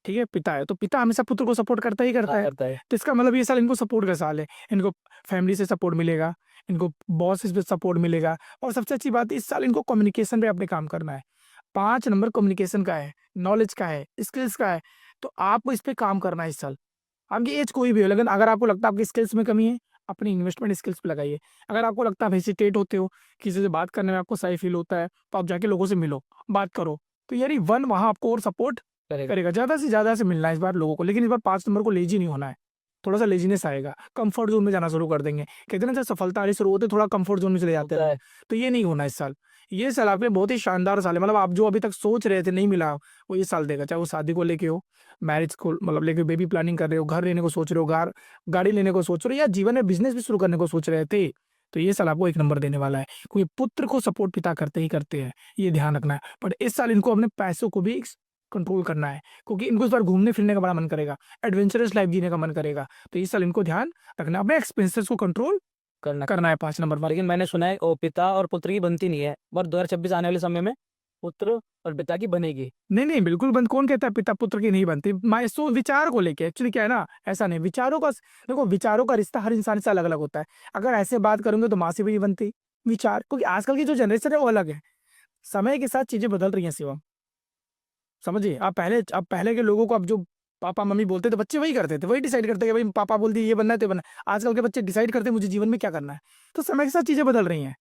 S1: ठीक है, पिता है, तो पिता हमेशा पुत्र को सपोर्ट करता ही करता
S2: हाँ,
S1: है।
S2: करता है।
S1: तो इसका मतलब ये साल इनको सपोर्ट का साल है, इनको फैमिली से सपोर्ट मिलेगा, इनको बॉस से सपोर्ट मिलेगा, और सबसे अच्छी बात इस साल इनको कम्युनिकेशन पे अपने काम करना है। 5 नंबर कम्युनिकेशन का है, नॉलेज का है, स्किल्स का है, तो आपको इस पे काम करना है इस साल। आपकी एज कोई भी हो, लेकिन अगर आपको लगता है आपकी स्किल्स में कमी है, अपनी इन्वेस्टमेंट स्किल्स पे लगाइए। अगर आपको लगता है आप हेसिटेट होते हो, किसी से बात करने में आपको सही फील होता है, तो आप जाके लोगों से मिलो, बात करो, तो यार वन वहाँ आपको और सपोर्ट
S2: करेगा।
S1: करेगा। ज़्यादा से ज़्यादा से मिलना है इस बार लोगों को, लेकिन इस बार 5 नंबर को लेजी नहीं होना है। थोड़ा सा लेजीनेस आएगा, कंफर्ट जोन में जाना शुरू कर देंगे। कहते हैं ना, जब सफलता आनी शुरू होते थोड़ा कंफर्ट जोन में चले जाते
S2: होता
S1: हैं,
S2: है।
S1: तो ये नहीं होना इस साल। ये साल आपके बहुत ही शानदार साल है, मतलब आप जो अभी तक सोच रहे थे नहीं मिला, वो ये साल देगा। चाहे वो शादी को लेके हो, मैरिज को मतलब लेके, बेबी प्लानिंग कर रहे हो, घर लेने को सोच रहे हो, गाड़ी लेने को सोच रहे हो, या जीवन में बिजनेस भी शुरू करने को सोच रहे थे, तो ये साल आपको 1 नंबर देने वाला है। क्योंकि पुत्र को सपोर्ट पिता करते ही करते हैं, ये ध्यान रखना है। पर इस साल इनको अपने पैसों को भी कंट्रोल करना है, क्योंकि इनको इस बार घूमने फिरने का बड़ा मन करेगा, एडवेंचरस लाइफ जीने का मन करेगा। तो इस साल इनको ध्यान रखना है, अपने एक्सपेंसेस को कंट्रोल करना है 5 नंबर वाले।
S2: लेकिन मैंने सुना है वो पिता और पुत्र की बनती नहीं है, पर 2026 आने वाले समय में पुत्र और पिता की बनेगी।
S1: नहीं नहीं, बिल्कुल बंद, कौन कहता है पिता पुत्र की नहीं बनती? सो विचार को लेके एक्चुअली क्या है ना, ऐसा नहीं, विचारों का देखो, विचारों का रिश्ता हर इंसान से अलग अलग होता है। अगर ऐसे बात करूंगे तो माँ से भी नहीं बनती विचार, क्योंकि आजकल की जो जनरेशन है वो अलग है। समय के साथ चीजें बदल रही हैं शिवम, समझिए। आप पहले के लोगों को, अब जो पापा मम्मी बोलते थे बच्चे वही करते थे, वही डिसाइड करते कि भाई पापा बोल दिए ये बनना है तो बनना है। आजकल के बच्चे डिसाइड करते हैं मुझे जीवन में क्या करना है। तो समय के साथ चीजें बदल रही हैं,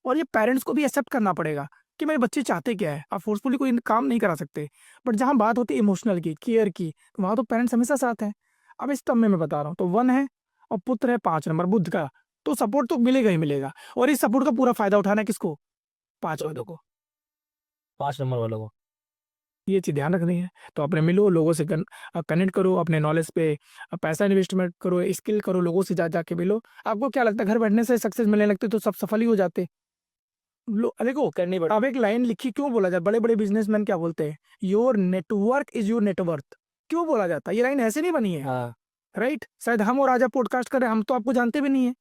S1: और ये पेरेंट्स को भी एक्सेप्ट करना पड़ेगा कि मेरे बच्चे चाहते क्या है। आप फोर्सफुली कोई काम नहीं करा सकते, बट जहाँ बात होती है इमोशनल की, केयर की, तो वहाँ तो पेरेंट्स हमेशा साथ हैं। अब इस टर्म में मैं बता रहा हूँ, तो 1 है और पुत्र है 5 नंबर बुद्ध का, तो सपोर्ट तो मिलेगा ही मिलेगा। और इस सपोर्ट का पूरा फायदा उठाना है किसको? 5 वालों को।
S2: 5 नंबर वालों को।
S1: ये चीज़ ध्यान रखनी है। तो अपने मिलो, लोगों से कनेक्ट करो, अपने नॉलेज पे पैसा इन्वेस्टमेंट करो, स्किल करो, लोगों से जा जाके मिलो। आपको क्या लगता है घर बैठने से सक्सेस मिलने लगती तो सब सफल ही हो जाते? देखो,
S2: करनी पड़ती।
S1: अब एक लाइन लिखी क्यों बोला जाता, बड़े बड़े बिजनेसमैन क्या बोलते हैं, your network is your net worth. क्यों बोला जाता है? ये लाइन ऐसे नहीं बनी है,
S2: हाँ।
S1: राइट? शायद हम और राजा पॉडकास्ट कर रहे हैं, हम तो आपको जानते भी नहीं है।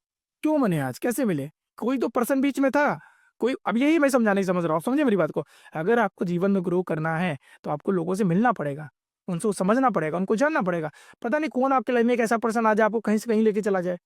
S1: क्यों बने आज, कैसे मिले? कोई तो पर्सन बीच में था, कोई। अब यही मैं समझा नहीं समझ रहा हूँ, समझे मेरी बात को? अगर आपको जीवन में ग्रो करना है तो आपको लोगों से मिलना पड़ेगा, उनको समझना पड़ेगा, उनको जानना पड़ेगा। पता नहीं कौन आपके लाइफ में एक ऐसा पर्सन आ जाए, आपको कहीं से कहीं लेके चला जाए।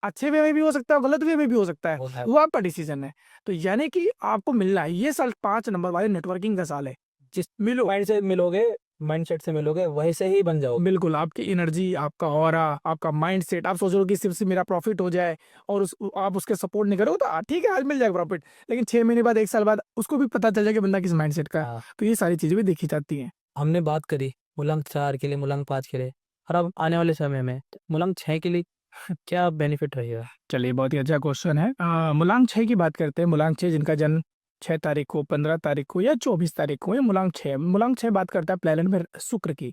S1: अच्छे वे में भी हो सकता है, गलत वे में भी हो सकता है,
S2: होता है।
S1: वो आपका डिसीजन है। तो यानी कि आपको मिलना है, ये साल 5 नंबर वाले नेटवर्किंग का साल है।
S2: जिस
S1: मिलो,
S2: माइंड से मिलोगे, माइंडसेट से मिलोगे, वही से ही बन जाओगे।
S1: बिल्कुल। आपकी एनर्जी, आपका ऑरा, आपका माइंडसेट, आप सोच रहे हो कि सिर्फ से मेरा प्रॉफिट हो जाए, और आप उसके सपोर्ट नहीं करोगे तो ठीक है आज मिल जाएगा प्रॉफिट, लेकिन 6 महीने बाद, 1 साल बाद उसको भी पता चल जाए कि बंदा किस माइंडसेट का है।
S2: हाँ।
S1: तो ये सारी चीजें भी देखी जाती हैं।
S2: हमने बात करी मूलांक 4 के लिए, मूलांक 5 के लिए, और अब आने वाले समय में मूलांक 6 के लिए क्या बेनिफिट रहेगा?
S1: चलिए, बहुत ही अच्छा क्वेश्चन है। मूलांक 6 की बात करते हैं। मूलांक 6 जिनका जन्म 6 तारीख को, 15 तारीख को या 24 तारीख को, या मूलांक 6 बात करता है प्लेनेट में शुक्र की।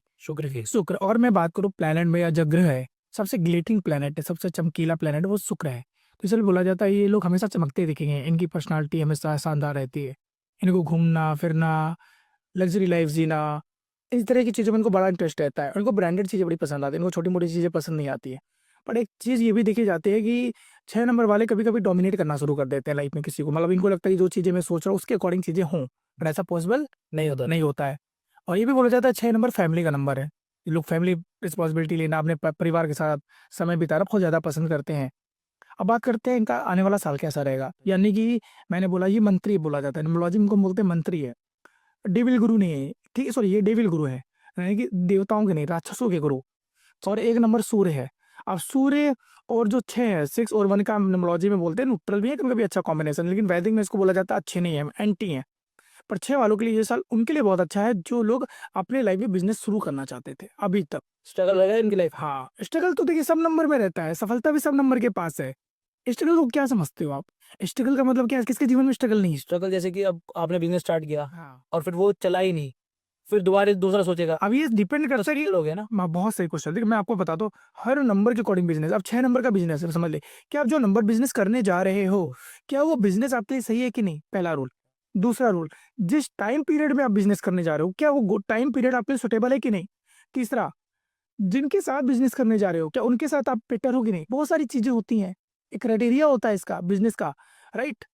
S1: शुक्र, और मैं बात करूँ प्लेनेट में या जो ग्रह है, सबसे ग्लिटरिंग प्लेनेट है, सबसे चमकीला प्लेनेट है, वो शुक्र है। तो इसलिए बोला जाता है ये लोग हमेशा चमकते दिखेंगे, इनकी पर्सनालिटी हमेशा शानदार रहती है। इनको घूमना फिरना, लग्जरी लाइफ जीना, इस तरह की चीज़ों में इनको बड़ा इंटरेस्ट रहता है। इनको ब्रांडेड चीज़ें बड़ी पसंद आती है, इनको छोटी मोटी चीज़ें पसंद नहीं आती है। पर एक चीज़ ये भी देखी जाती है कि 6 नंबर वाले कभी कभी डोमिनेट करना शुरू कर देते हैं लाइफ में किसी को, मतलब इनको लगता है कि जो चीज़ें मैं सोच रहा हूँ उसके अकॉर्डिंग चीज़ें हों, पर ऐसा पॉसिबल
S2: नहीं होता।
S1: नहीं होता है। और ये भी बोला जाता है 6 नंबर फैमिली का नंबर है। ये लोग फैमिली रिस्पॉन्सिबिलिटी लेना, अपने परिवार के साथ समय बिताना बहुत ज़्यादा पसंद करते हैं। अब बात करते हैं इनका आने वाला साल कैसा रहेगा। यानी कि मैंने बोला ये मंत्री बोला जाता है, न्यूमरोलॉजी में इनको बोलते हैं मंत्री है, डेविल गुरु नहीं है, ठीक है, सॉरी, ये डेविल गुरु है, यानी कि देवताओं के नहीं, राक्षसों के गुरु। और 1 नंबर सूर्य है। अब सूर्य और जो 6 है, 6 और 1 का न्यूमरोलॉजी में बोलते हैं न्यूट्रल भी है, कभी कभी अच्छा कॉम्बिनेशन, लेकिन वैदिक में इसको बोला जाता है अच्छे नहीं है, एंटी है। पर 6 वालों के लिए ये साल उनके लिए बहुत अच्छा है जो लोग अपने लाइफ में बिजनेस शुरू करना चाहते थे अभी तक।
S2: स्ट्रगल रहेगा इनकी लाइफ।
S1: हाँ, स्ट्रगल तो देखिए सब नंबर में रहता है, सफलता भी सब नंबर के पास है। स्ट्रगल को क्या समझते हो आप? स्ट्रगल का मतलब क्या है? किसके जीवन में स्ट्रगल नहीं है?
S2: स्ट्रगल जैसे कि अब आपने बिजनेस स्टार्ट किया
S1: हाँ,
S2: और फिर वो चला ही नहीं, फिर दोबारा दूसरा सोचेगा।
S1: अब ये डिपेंड करता है कि
S2: हो गया ना।
S1: बहुत सही क्वेश्चन। देखिए मैं आपको बताता हूँ, हर नंबर के अकॉर्डिंग बिजनेस। अब 6 नंबर का बिजनेस है, समझ ले कि आप जो नंबर बिजनेस करने जा रहे हो, क्या वो बिजनेस आपके लिए सही है कि नहीं, पहला रूल। दूसरा रूल, जिस टाइम पीरियड में आप बिजनेस करने जा रहे हो, क्या वो टाइम पीरियड आपके लिए सुटेबल है कि नहीं। तीसरा, जिनके साथ बिजनेस करने जा रहे हो, क्या उनके साथ आप बेटर हो कि नहीं। बहुत सारी चीजें होती हैं, एक क्राइटेरिया होता है इसका बिजनेस का, राइट।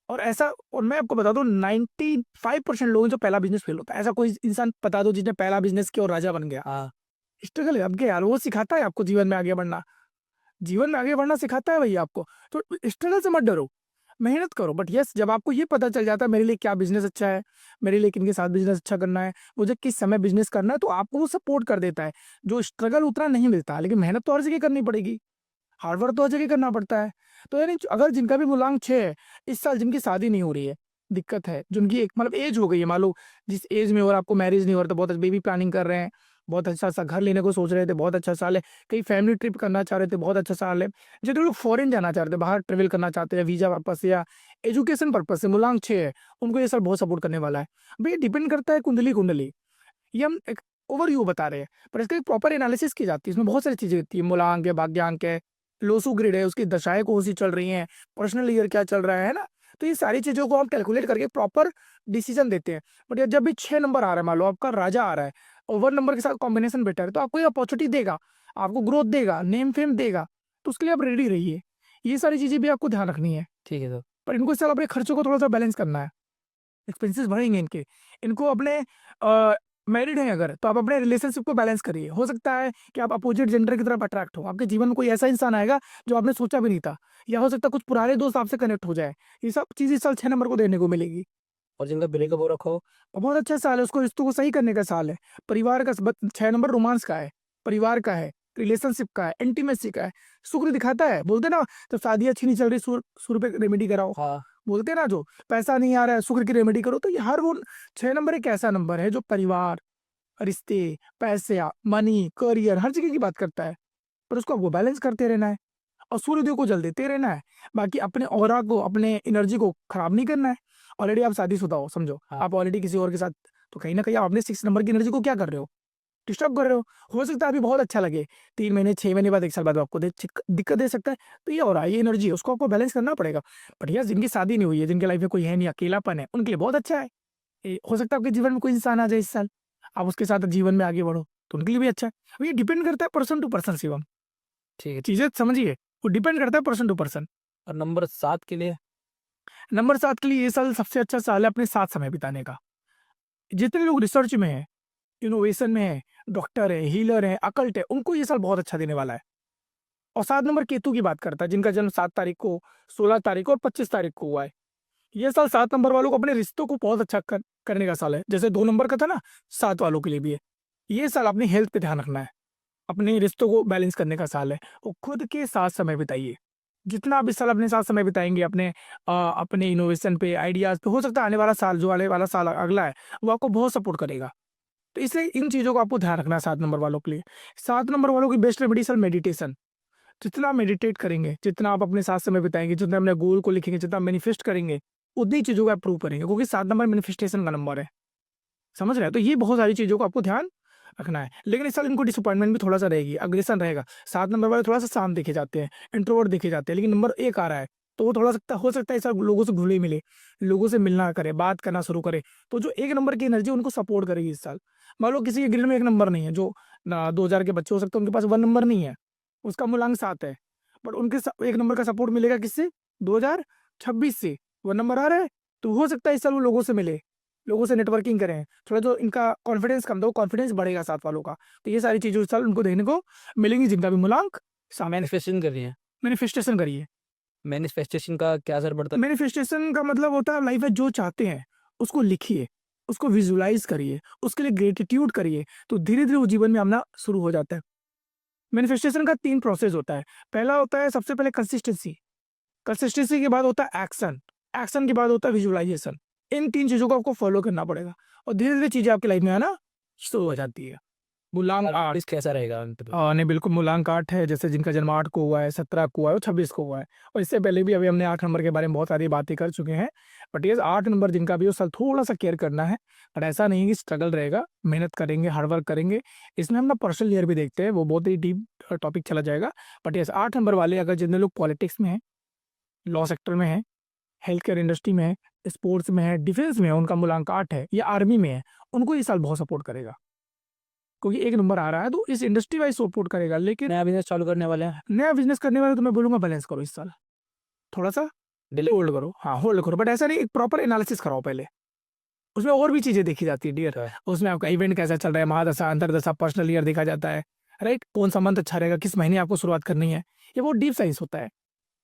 S1: और ऐसा, और मैं आपको बता दूं 95% लोगों जो पहला बिजनेस फेल होता है। ऐसा कोई इंसान बता दो जिसने पहला बिजनेस किया और राजा बन गया।
S2: हाँ।
S1: स्ट्रगल है आपके यार, वो सिखाता है आपको जीवन में आगे बढ़ना। जीवन में आगे बढ़ना सिखाता है भैया आपको। तो स्ट्रगल से मत डरो, मेहनत करो। बट यस, जब आपको ये पता चल जाता है मेरे लिए क्या बिजनेस अच्छा है, मेरे लिए किनके साथ बिजनेस अच्छा करना है, मुझे किस समय बिजनेस करना है, तो आपको वो सपोर्ट कर देता है। जो स्ट्रगल उतना नहीं मिलता, लेकिन मेहनत तो हर जगह करनी पड़ेगी, हार्ड वर्क तो हर जगह करना पड़ता है। तो यानी अगर जिनका भी मूलांक 6 है, इस साल जिनकी शादी नहीं हो रही है, दिक्कत है, जिनकी एक मतलब एज हो गई है, मान लो जिस एज में और आपको मैरिज नहीं हो रहा, तो बहुत बेबी प्लानिंग कर रहे हैं, बहुत अच्छा सा घर लेने को सोच रहे थे, बहुत अच्छा साल है। कहीं फैमिली ट्रिप करना चाह रहे थे, बहुत अच्छा साल है। जो लोग फॉरेन जाना चाहते हैं, बाहर ट्रेवल करना चाहते हैं वीजा पर्पज से या एजुकेशन पर्पज से, मूलांक 6 है, उनको ये साल बहुत सपोर्ट करने वाला है। भैया डिपेंड करता है कुंडली कुंडली, ये हम एक ओवरव्यू बता रहे हैं, पर इसका एक प्रॉपर एनालिसिस की जाती है। इसमें बहुत सारी चीजें होती है, मूलांक है, भाग्यांक है, लोसू ग्रिड है, उसकी दशाएं कौन सी चल रही हैं, पर्सनल ईयर क्या चल रहा है ना। तो ये सारी चीजों को हम कैलकुलेट करके प्रॉपर डिसीजन देते हैं। बट यार जब भी 6 नंबर आ रहा है, मान लो आपका राजा आ रहा है और 1 नंबर के साथ कॉम्बिनेशन बेटर है, तो आपको ये अपॉर्चुनिटी देगा, आपको ग्रोथ देगा, नेम फेम देगा। तो उसके लिए आप रेडी रहिए। ये सारी चीजें भी आपको ध्यान रखनी है।
S2: ठीक है सर।
S1: पर इनको इस साल अपने खर्चों को थोड़ा सा बैलेंस करना है। एक्सपेंसेस बढ़ेंगे इनके, इनको अपने मैरिड हैं अगर, तो आप अपने रिलेशनशिप को बैलेंस करिए। हो सकता है कि आप अपोजिट जेंडर की तरफ अट्रैक्ट हो, आपके जीवन में कोई ऐसा इंसान आएगा जो आपने सोचा भी नहीं था, या हो सकता है कुछ पुराने दोस्त आपसे कनेक्ट हो जाए। ये सब चीज़ इस साल 6 नंबर को देने को मिलेगी।
S2: और जिनका ब्रेकअप हो रखा हो।
S1: और बहुत अच्छा साल है, उसको रिश्तों को सही करने का साल है। परिवार का 6 नंबर रोमांस का है, परिवार का है, रिलेशनशिप का है, इंटीमेसी का है, शुक्र दिखाता है। बोलते ना, जब शादी अच्छी नहीं चल रही, सुर पे रेमेडी कराओ,
S2: हाँ।
S1: बोलते ना, जो पैसा नहीं आ रहा है शुक्र की रेमेडी करो। तो ये हर वो 6 नंबर एक ऐसा नंबर है जो परिवार, रिश्ते, पैसे, मनी, करियर, हर जगह की बात करता है। पर उसको आपको बैलेंस करते रहना है और सूर्योदय को जल देते रहना है। बाकी अपने ऑरा को, अपने एनर्जी को खराब नहीं करना है। ऑलरेडी आप शादीशुदा हो, समझो
S2: हाँ।
S1: आप ऑलरेडी किसी और के साथ, तो कहीं ना कहीं आप अपने 6 नंबर की एनर्जी को क्या कर रहे हो, डिस्टर्ब कर रहे हो सकता है अभी बहुत अच्छा लगे, 3 महीने 6 महीने बाद, 1 साल बाद आपको दिक्कत दे सकता है। तो ये हो रहा है, ये एनर्जी है, उसको आपको बैलेंस करना पड़ेगा। बट यार जिनकी शादी नहीं हुई है, जिनके लाइफ में कोई है नहीं, अकेलापन है, उनके लिए बहुत अच्छा है। हो सकता है आपके जीवन में कोई इंसान आ जाए इस साल, आप उसके साथ जीवन में आगे बढ़ो, तो उनके लिए भी अच्छा है। अब ये डिपेंड करता है पर्सन टू पर्सन शिवम,
S2: ठीक है।
S1: चीजें समझिए, वो डिपेंड करता है पर्सन टू पर्सन।
S2: और नंबर 7 के लिए।
S1: नंबर 7 के लिए ये साल सबसे अच्छा साल है अपने साथ समय बिताने का। जितने लोग रिसर्च में है, इनोवेशन में है, डॉक्टर है, हीलर है, अकल्ट है, उनको ये साल बहुत अच्छा देने वाला है। और 7 नंबर केतु की बात करता है, जिनका जन्म 7 तारीख को, 16 तारीख को और 25 तारीख को हुआ है। ये साल 7 नंबर वालों को अपने रिश्तों को बहुत अच्छा करने का साल है। जैसे 2 नंबर का था ना, 7 वालों के लिए भी है। ये साल अपनी हेल्थ पे ध्यान रखना है, अपने रिश्तों को बैलेंस करने का साल है। और खुद के साथ समय बिताइए। जितना आप इस साल अपने साथ समय बिताएंगे, अपने इनोवेशन पे, आइडियाज पे, हो सकता है आने वाला साल, जो आने वाला साल अगला है, वो आपको बहुत सपोर्ट करेगा। तो इसलिए इन चीज़ों को आपको ध्यान रखना है 7 नंबर वालों के लिए। 7 नंबर वालों की बेस्ट रेमेडी सर मेडिटेशन। जितना मेडिटेट करेंगे, जितना आप अपने साथ समय बिताएंगे, जितना अपने गोल को लिखेंगे, जितना मैनिफेस्ट करेंगे, उतनी चीज़ों को अप्रूव करेंगे, क्योंकि 7 नंबर मैनिफेस्टेशन का नंबर है। समझ रहे हैं? तो ये बहुत सारी चीज़ों को आपको ध्यान रखना है। लेकिन इस साल इनको डिसअपॉइंटमेंट भी थोड़ा सा रहेगी, अग्रेशन रहेगा। 7 नंबर वाले थोड़ा सा शांत देखे जाते हैं, इंट्रोवर्ट देखे जाते हैं, लेकिन नंबर 1 आ रहा है, तो वो थोड़ा सकता हो सकता है इस साल लोगों से घुले मिले, लोगों से मिलना करे, बात करना शुरू करे। तो जो 1 नंबर की एनर्जी उनको सपोर्ट करेगी इस साल। मान लो किसी के ग्रिड में 1 नंबर नहीं है, जो 2000 के बच्चे हो सकते हैं, उनके पास 1 नंबर नहीं है, उसका मूलांक 7 है, बट उनके 1 नंबर का सपोर्ट मिलेगा किससे, 2026 से 1 नंबर आ रहा है। तो हो सकता है इस साल वो लोगों से मिले, लोगों से नेटवर्किंग करें, थोड़ा जो इनका कॉन्फिडेंस कम था, वो कॉन्फिडेंस बढ़ेगा 7 वालों का। तो ये सारी चीज़ें इस साल उनको देखने को मिलेंगी, जिनका भी मूलांक सामने।
S2: मैनिफेस्टेशन कर रही है।
S1: मैनिफेस्टेशन करिए।
S2: मैनिफेस्टेशन का क्या असर पड़ता है?
S1: मैनिफेस्टेशन का मतलब होता है लाइफ में जो चाहते हैं उसको लिखिए, उसको विजुलाइज करिए, उसके लिए ग्रेटिट्यूड करिए, तो धीरे धीरे वो जीवन में आना शुरू हो जाता है। मैनिफेस्टेशन का 3 प्रोसेस होता है। पहला होता है सबसे पहले कंसिस्टेंसी, कंसिस्टेंसी के बाद होता है एक्शन, एक्शन के बाद होता है विजुअलाइजेशन। इन 3 चीज़ों को आपको फॉलो करना पड़ेगा और धीरे धीरे चीज़ें आपकी लाइफ में आना शुरू हो जाती है। मूलांक
S2: और
S1: 8।
S2: इस कैसा रहेगा अंत में?
S1: नहीं बिल्कुल, मूलांक 8 है। जैसे जिनका जन्म 8 को हुआ है, 17 को हुआ है और 26 को हुआ है। और इससे पहले भी अभी हमने 8 नंबर के बारे में बहुत सारी बातें कर चुके हैं। बट ये 8 नंबर जिनका भी, उस साल थोड़ा सा केयर करना है। बट ऐसा नहीं है कि स्ट्रगल रहेगा, मेहनत करेंगे, हार्ड वर्क करेंगे। इसमें हम ना पर्सनल ईयर भी देखते हैं, वो बहुत ही डीप टॉपिक चला जाएगा। बट ये 8 नंबर वाले, अगर जितने लोग पॉलिटिक्स में हैं, लॉ सेक्टर में है, हेल्थ केयर इंडस्ट्री में है, स्पोर्ट्स में है, डिफेंस में है, उनका मूलांक 8 है, या आर्मी में है, उनको ये साल बहुत सपोर्ट करेगा। क्योंकि एक नंबर आ रहा है तो इस इंडस्ट्री वाइज सपोर्ट करेगा। लेकिन
S2: नया बिजनेस चालू करने वाले हैं,
S1: नया बिजनेस करने वाले तो मैं बोलूंगा बैलेंस करो इस साल, थोड़ा सा
S2: डिले।
S1: होल्ड करो। हाँ होल्ड करो, बट ऐसा नहीं, एक प्रॉपर एनालिसिस कराओ पहले। उसमें और भी चीजें देखी जाती है डियर। उसमें आपका इवेंट कैसा चल रहा है, महादशा, अंतरदशा, पर्सनल ईयर देखा जाता है, राइट। कौन सा मंथ अच्छा रहेगा, किस महीने आपको शुरुआत करनी है, ये बहुत डीप साइंस होता है।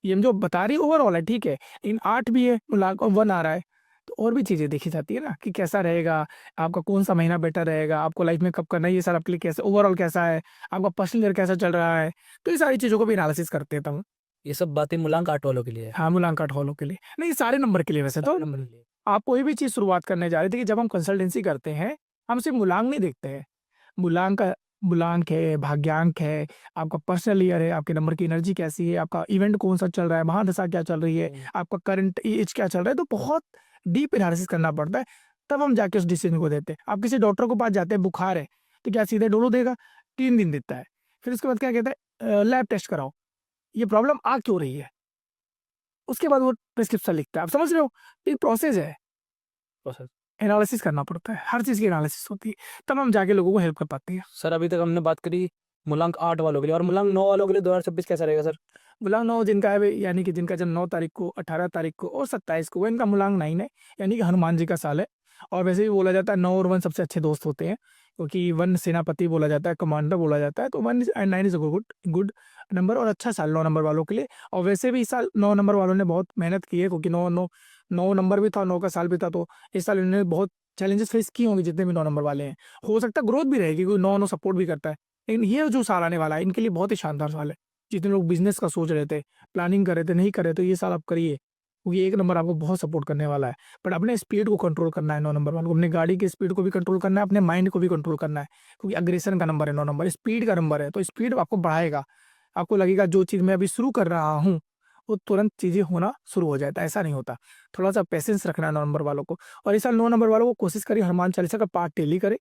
S1: ये हम जो बता रही ओवरऑल है, ठीक है। इन 8 भी है, लाख 1 आ रहा है, तो और भी चीजें देखी जाती है ना, कि कैसा रहेगा आपका, कौन सा महीना बेटर रहेगा, आपको लाइफ में कब करना है, ये साल आपके लिए कैसे ओवरऑल कैसा है, आपका पर्सनल ईयर कैसा चल रहा है। तो ये सारी चीजों को भी एनालिसिस करते हैं तब।
S2: ये सब बातें मूलांक 8 वालों के लिए है।
S1: हाँ, मूलांकन हॉलों के लिए नहीं, सारे नंबर के लिए। वैसे तो
S2: नंबर के लिए।
S1: आप कोई भी चीज शुरुआत करने जा रहे थे, कि जब हम कंसल्टेंसी करते हैं, हम सिर्फ मूलांक नहीं देखते हैं। मूलांक मूलांक है, भाग्यांक है, आपका पर्सनल ईयर है, आपके नंबर की एनर्जी कैसी है, आपका इवेंट कौन सा चल रहा है, महादशा क्या चल रही है, आपका करंट एज क्या चल रहा है। तो बहुत डीप एनालिसिस करना पड़ता है, तब हम जाके उस डिसीजन को देते हैं। आप किसी डॉक्टर के पास जाते हैं, बुखार है, तो क्या सीधे डोलो देगा? 3 दिन देता है। फिर उसके बाद क्या कहता है, लैब टेस्ट कराओ, ये प्रॉब्लम आ क्यों रही है, उसके बाद वो प्रिस्क्रिप्शन लिखता है। आप समझ रहे हो, ये प्रोसेस है,
S2: प्रोसेस।
S1: एनालिसिस करना पड़ता है, हर चीज़ की एनालिसिस होती है, तब हम जाके लोगों को हेल्प कर पाते हैं।
S2: सर अभी तक हमने बात करी मूलांक 8 वालों के लिए, और मूलांक 9 वालों के लिए 2026 कैसा रहेगा सर?
S1: मूलांक 9 जिनका है, यानी कि जिनका जन्म 9 तारीख को, 18 तारीख को और 27 को, वो इनका मूलांक 9 है, यानी कि हनुमान जी का साल है। और वैसे भी बोला जाता है 9 और 1 सबसे अच्छे दोस्त होते हैं, क्योंकि 1 सेनापति बोला जाता है, कमांडर बोला जाता है। तो 1 and 9 is a good good number, और अच्छा साल 9 नंबर वालों के लिए। और वैसे भी इस साल 9 नंबर वालों ने बहुत मेहनत की है, क्योंकि 9 नंबर भी था, 9 का साल भी था। तो इस साल इन्होंने बहुत चैलेंजेस फेस किए होंगे, जितने भी 9 नंबर वाले हैं। हो सकता है ग्रोथ भी रहेगी, क्योंकि 9 सपोर्ट भी करता है। लेकिन ये जो साल आने वाला है, इनके लिए बहुत ही शानदार साल है। जितने लोग बिजनेस का सोच रहे थे, प्लानिंग कर रहे थे, नहीं कर रहे, तो ये साल आप करिए, क्योंकि एक नंबर आपको बहुत सपोर्ट करने वाला है। बट अपने स्पीड को कंट्रोल करना है, 9 नंबर वालों को अपने गाड़ी की स्पीड को भी कंट्रोल करना है, अपने माइंड को भी कंट्रोल करना है। क्योंकि अग्रेशन का नंबर है 9 नंबर, स्पीड का नंबर है, तो स्पीड आपको बढ़ाएगा। आपको लगेगा जो चीज़ मैं अभी शुरू कर रहा हूँ, वो तुरंत चीज़ें होना शुरू हो जाता है, ऐसा नहीं होता। थोड़ा सा पेशेंस रखना है 9 नंबर वालों को। और इस साल 9 नंबर वालों को कोशिश करिए हनुमान चालीसा का पाठ डेली करे,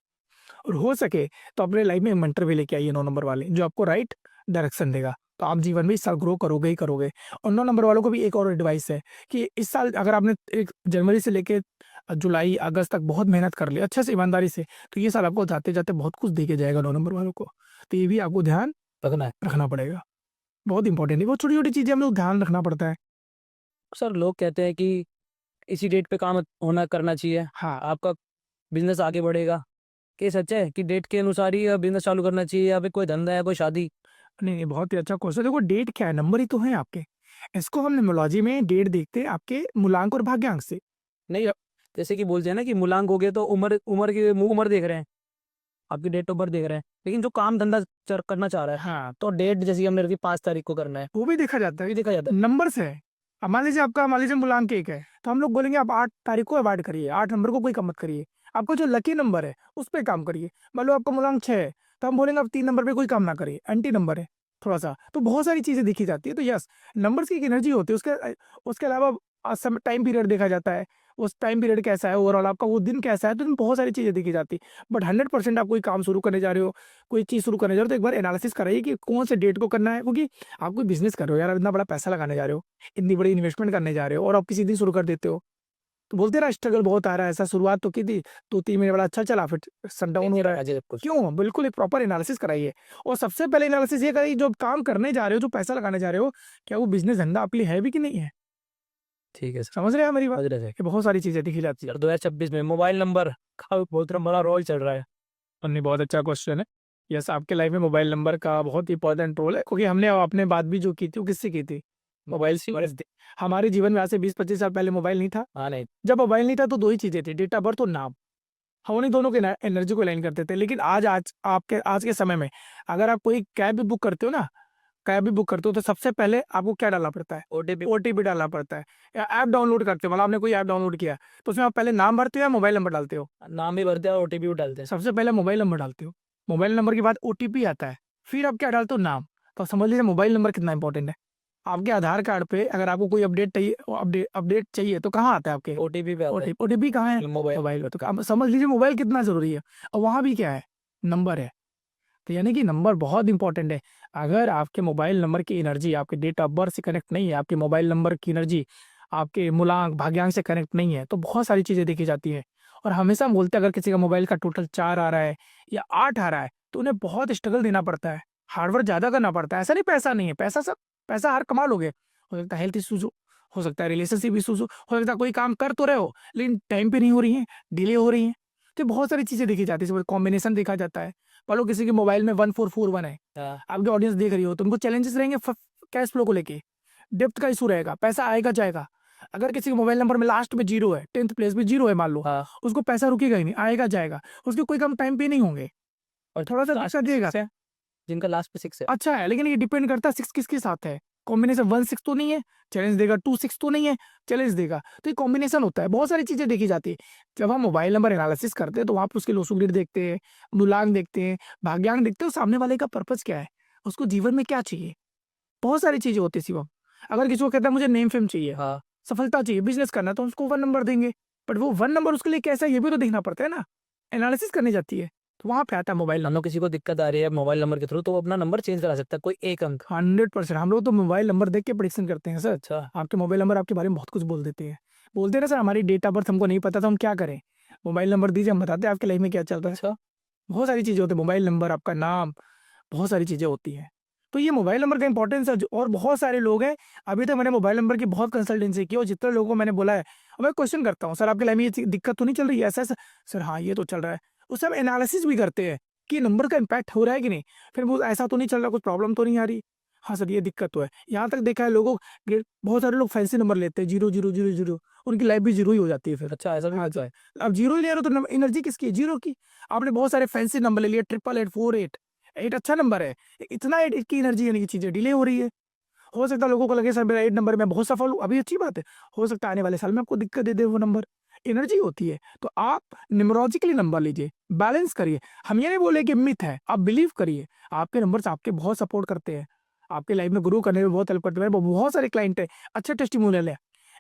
S1: और हो सके तो अपने लाइफ में मेंटर भी लेके आइए 9 नंबर वाले, जो आपको राइट डायरेक्शन देगा। तो आप जीवन में इस साल ग्रो करोगे ही करोगे। और 9 नंबर वालों को भी एक और एडवाइस है, कि इस साल अगर आपने एक जनवरी से लेके जुलाई अगस्त तक बहुत मेहनत कर ली अच्छे से, ईमानदारी से, तो ये साल आपको जाते जाते बहुत कुछ दे के जाएगा 9 नंबर वालों को। तो ये भी आपको ध्यान
S2: रखना है।
S1: रखना पड़ेगा, बहुत इंपॉर्टेंट है। बहुत छोटी छोटी चीजें हम लोग ध्यान रखना पड़ता है।
S2: सर लोग कहते हैं कि इसी डेट पे काम होना करना चाहिए,
S1: हाँ,
S2: आपका बिजनेस आगे बढ़ेगा। क्या सच है कि डेट के अनुसार ही बिजनेस चालू करना चाहिए, या फिर कोई धंधा है, कोई शादी?
S1: नहीं नहीं, बहुत ही अच्छा क्वेश्चन। देखो, डेट क्या है, नंबर ही तो है आपके। इसको हम न्यूमरोलॉजी में डेट देखते हैं आपके मूलांक और भाग्यांक से।
S2: नहीं, जैसे कि बोलते हैं ना कि मूलांक हो गए तो उम्र उम्र की उम्र देख रहे हैं, आपकी डेट ऑफ बर्थ देख रहे हैं। लेकिन जो काम धंधा करना चाह रहा है,
S1: हाँ,
S2: तो डेट जैसे हमने रखी 5 तारीख को करना है,
S1: वो भी देखा जाता है,
S2: ये देखा जाता
S1: नंबर से है। अब मान लीजिए आपका, मान लीजिए मूलांक 1 है, तो हम लोग बोलेंगे आप 8 तारीख को अवॉइड करिए, 8 नंबर को कोई काम मत करिए। आपका जो लकी नंबर है उस पर काम करिए। मान लो आपका मूलांक 6 है, तो हम बोलेंगे आप 3 नंबर पे कोई काम ना करिए, एंटी नंबर है थोड़ा सा। तो बहुत सारी चीजें देखी जाती है। तो यस, नंबर्स की एक एनर्जी होती है। उसके अलावा टाइम पीरियड देखा जाता है, उस टाइम पीरियड कैसा है, ओवरऑल आपका वो दिन कैसा है, तो बहुत सारी चीजें देखी जाती है। बट 100% आप कोई काम शुरू करने जा रहे हो, कोई चीज़ शुरू करने जा रहे हो, तो एक बार एनालिसिस कराइए कि कौन से डेट को करना है। क्योंकि आप कोई बिजनेस कर रहे हो यार, इतना बड़ा पैसा लगाने जा रहे हो, इतनी बड़ी इन्वेस्टमेंट करने जा रहे हो, और आप किसी दिन शुरू कर देते हो, तो बोलते हैं ना स्ट्रगल बहुत आ रहा है। ऐसा शुरुआत तो की थी, 2-3 महीने बड़ा अच्छा चला, फिर सनडाउन हो रहा है।
S2: है सब कुछ।
S1: क्यों? बिल्कुल एक प्रॉपर एनालिसिस कराइए। और सबसे पहले एनालिसिस ये कराइए, जो आप काम करने जा रहे हो, जो पैसा लगाने जा रहे हो, क्या वो बिजनेस धंधा आपके लिए है भी कि नहीं है।
S2: ठीक है सर,
S1: समझ रहे हैं मेरी बात?
S2: समझ रहे थे।
S1: ये बहुत सारी चीजें दिखी जाती है।
S2: सर 2026 में मोबाइल नंबर का बहुत बड़ा रोल चल रहा है।
S1: नहीं, बहुत अच्छा क्वेश्चन है। यस, आपके लाइफ में मोबाइल नंबर का बहुत इंपॉर्टेंट रोल है, क्योंकि हमने अपने बात भी जो की थी, वो किससे की थी? मोबाइल से। हमारे जीवन में आज से 20-25 साल पहले मोबाइल नहीं था।
S2: हाँ नहीं।
S1: जब मोबाइल नहीं था तो 2 ही चीजें थी, डेट ऑफ बर्थ और नाम। हम उन्हीं दोनों के एनर्जी को अलाइन करते थे। लेकिन आज के समय में, अगर आप कोई कैब भी बुक करते हो ना, कैब भी बुक करते हो, तो सबसे पहले आपको क्या डालना पड़ता है?
S2: ओटीपी।
S1: ओटीपी डालना पड़ता है। या ऐप डाउनलोड करते हो, मतलब आपने कोई ऐप डाउनलोड किया, तो उसमें आप पहले नाम भरते हो या मोबाइल नंबर डालते हो?
S2: नाम भी भरते हैं और ओटीपी भी डालते हैं।
S1: सबसे पहले मोबाइल नंबर डालते हो। मोबाइल नंबर के बाद ओटीपी आता है, फिर आप क्या डालते हो, नाम। तो समझ लीजिए मोबाइल नंबर कितना इंपॉर्टेंट है। आपके आधार कार्ड पे अगर आपको कोई अपडेट चाहिए तो कहाँ आता है आपके,
S2: ओटीपी पे आता
S1: ओटीपी कहाँ है,
S2: है मोबाइल।
S1: मोबाइल पे। तो आप समझ लीजिए मोबाइल कितना जरूरी है, और वहाँ भी क्या है, नंबर है। तो यानी कि नंबर बहुत इंपॉर्टेंट है। अगर आपके मोबाइल नंबर की एनर्जी आपके डेट ऑफ बर्थ से कनेक्ट नहीं है, आपके मोबाइल नंबर की एनर्जी आपके मूलांक भाग्यांक से कनेक्ट नहीं है, तो बहुत सारी चीज़ें देखी जाती है। और हमेशा हम बोलते हैं अगर किसी का मोबाइल का टोटल 4 आ रहा है या 8 आ रहा है तो उन्हें बहुत स्ट्रगल देना पड़ता है, हार्डवर्क ज़्यादा करना पड़ता है। ऐसा नहीं पैसा नहीं है, पैसा सब, पैसा हर कमा लोगे। हो सकता है हेल्थ इशूज हो सकता है रिलेशनशिप इशूज हो सकता है कोई काम कर तो रहे हो लेकिन टाइम पे नहीं हो रही है, डिले हो रही है। तो बहुत सारी चीज़ें देखी जाती है, कॉम्बिनेशन देखा जाता है। मान लो किसी के मोबाइल में 1441 है,
S2: हाँ,
S1: आपकी ऑडियंस देख रही हो, तो उनको चैलेंजेस रहेंगे कैश फ्लो को लेके, डेप्थ का इशू रहेगा, पैसा आएगा जाएगा। अगर किसी के मोबाइल नंबर में लास्ट में 0 है, 10th प्लेस में 0 है मान लो,
S2: हाँ।
S1: उसको पैसा रुकेगा ही नहीं, आएगा जाएगा, उसके कोई काम टाइम पे नहीं होंगे,
S2: और
S1: थोड़ा सा
S2: लास्ट
S1: दिक्कत देगा।
S2: है, जिनका लास्ट पे 6 है।
S1: अच्छा है, लेकिन ये डिपेंड करता है 6 किसके साथ है। कॉम्बिनेशन 1-6 तो नहीं है, चैलेंज देगा, 2-6 तो नहीं है, चैलेंज देगा। तो ये कॉम्बिनेशन होता है, बहुत सारी चीजें देखी जाती है। जब हम मोबाइल नंबर एनालिसिस करते हैं तो वहाँ पे उसके लोसुगेट देखते हैं, मूलांक देखते हैं, भाग्यांक देखते हैं, सामने वाले का पर्पज क्या है, उसको जीवन में क्या चाहिए। बहुत सारी चीजें होती है शिवम। अगर किसी को कहता है मुझे नेम फेम चाहिए,
S2: हाँ,
S1: सफलता चाहिए, बिजनेस करना है, तो हम उसको 1 नंबर देंगे। बट वो 1 नंबर उसके लिए कैसा है ये भी तो देखना पड़ता है ना, एनालिसिस करनी जाती है। तो वहाँ पे आता है मोबाइल
S2: मान लो किसी को दिक्कत आ रही है मोबाइल नंबर के थ्रू, तो वो अपना नंबर चेंज करा सकता है, कोई एक अंक।
S1: 100%। हम लोग तो मोबाइल नंबर देख के प्रिडिक्शन करते हैं सर।
S2: अच्छा।
S1: आपके मोबाइल नंबर आपके बारे में बहुत कुछ बोल देते हैं। बोलते हैं ना सर हमारी डेट ऑफ बर्थ हमको नहीं पता तो हम क्या करें, मोबाइल नंबर दीजिए, हम बताते हैं आपके लाइफ में क्या चल रहा है।
S2: अच्छा।
S1: बहुत सारी चीज़ें होती है, मोबाइल नंबर, आपका नाम, बहुत सारी चीज़ें होती हैं। तो ये मोबाइल नंबर का इंपॉर्टेंस है। और बहुत सारे लोग हैं, अभी तक मैंने मोबाइल नंबर की बहुत कंसल्टेंसी की और जितने लोगों को मैंने बोला है, और मैं क्वेश्चन करता हूँ सर आपके लाइफ में ये दिक्कत तो नहीं चल रही है, ऐसा ऐसा। सर हाँ ये तो चल रहा है। उससे हम एनालिसिस भी करते हैं कि नंबर का इम्पैक्ट हो रहा है कि नहीं। फिर वो ऐसा तो नहीं चल रहा, कुछ प्रॉब्लम तो नहीं आ रही। हाँ सर ये दिक्कत तो है। यहाँ तक देखा है लोगों, बहुत सारे लोग फैंसी नंबर लेते हैं, 0 0 0 0, उनकी लाइफ भी 0 ही हो जाती है फिर।
S2: अच्छा, ऐसा भी
S1: हाँ
S2: होता
S1: जी।
S2: है।
S1: अब 0 ही ले रहे हो तो एनर्जी किसकी है, 0 की। आपने बहुत सारे फैंसी नंबर ले लिए, 888 48, 8 अच्छा नंबर है, इतना 8 की एनर्जी यानी कि चीजें डिले हो रही है। हो सकता है लोगों को लगे सर मेरा 8 नंबर में बहुत सफल हूँ, अभी अच्छी बात है। हो सकता है आने वाले साल में आपको दिक्कत दे दे वो नंबर, एनर्जी होती है। तो आप न्यूमरोलॉजिकली नंबर लीजिए, बैलेंस करिए। हम ये नहीं बोले कि मिथ है, आप बिलीव करिए। आपके नंबर्स आपके बहुत सपोर्ट करते हैं, आपके लाइफ में ग्रो करने में बहुत हेल्प करते हैं। मेरे बहुत सारे क्लाइंट है, अच्छे टेस्टिमोनियल है।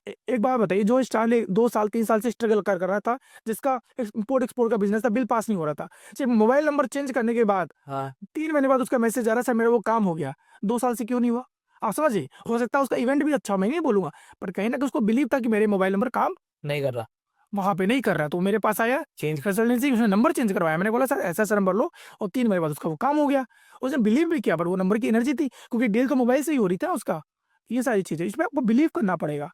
S1: एक बात बताइए, जो स्टार 2 साल 3 साल से स्ट्रगल कर रहा था, जिसका इम्पोर्ट एक्सपोर्ट का बिजनेस था, बिल पास नहीं हो रहा था, सिर्फ मोबाइल नंबर चेंज करने के बाद
S2: हाँ,
S1: 3 महीने बाद उसका मैसेज आ रहा है सर मेरा वो काम हो गया, 2 साल से क्यों नहीं हुआ। आप समझिए, हो सकता है उसका इवेंट भी अच्छा हो, मैं नहीं बोलूंगा, पर कहीं ना कहीं उसको बिलीव था कि मेरे मोबाइल नंबर काम
S2: नहीं कर रहा।
S1: वहां पे नहीं कर रहा, तो मेरे पास आया चेंज कंसल्टेंसी, उसने नंबर चेंज करवाया। मैंने बोला सर ऐसा ऐसा नंबर लो, और 3 महीने बाद उसका वो काम हो गया। उसने बिलीव भी किया, पर वो नंबर की एनर्जी थी, क्योंकि डील तो मोबाइल से ही हो रही था उसका। ये सारी चीजें, इसमें आपको बिलीव करना पड़ेगा।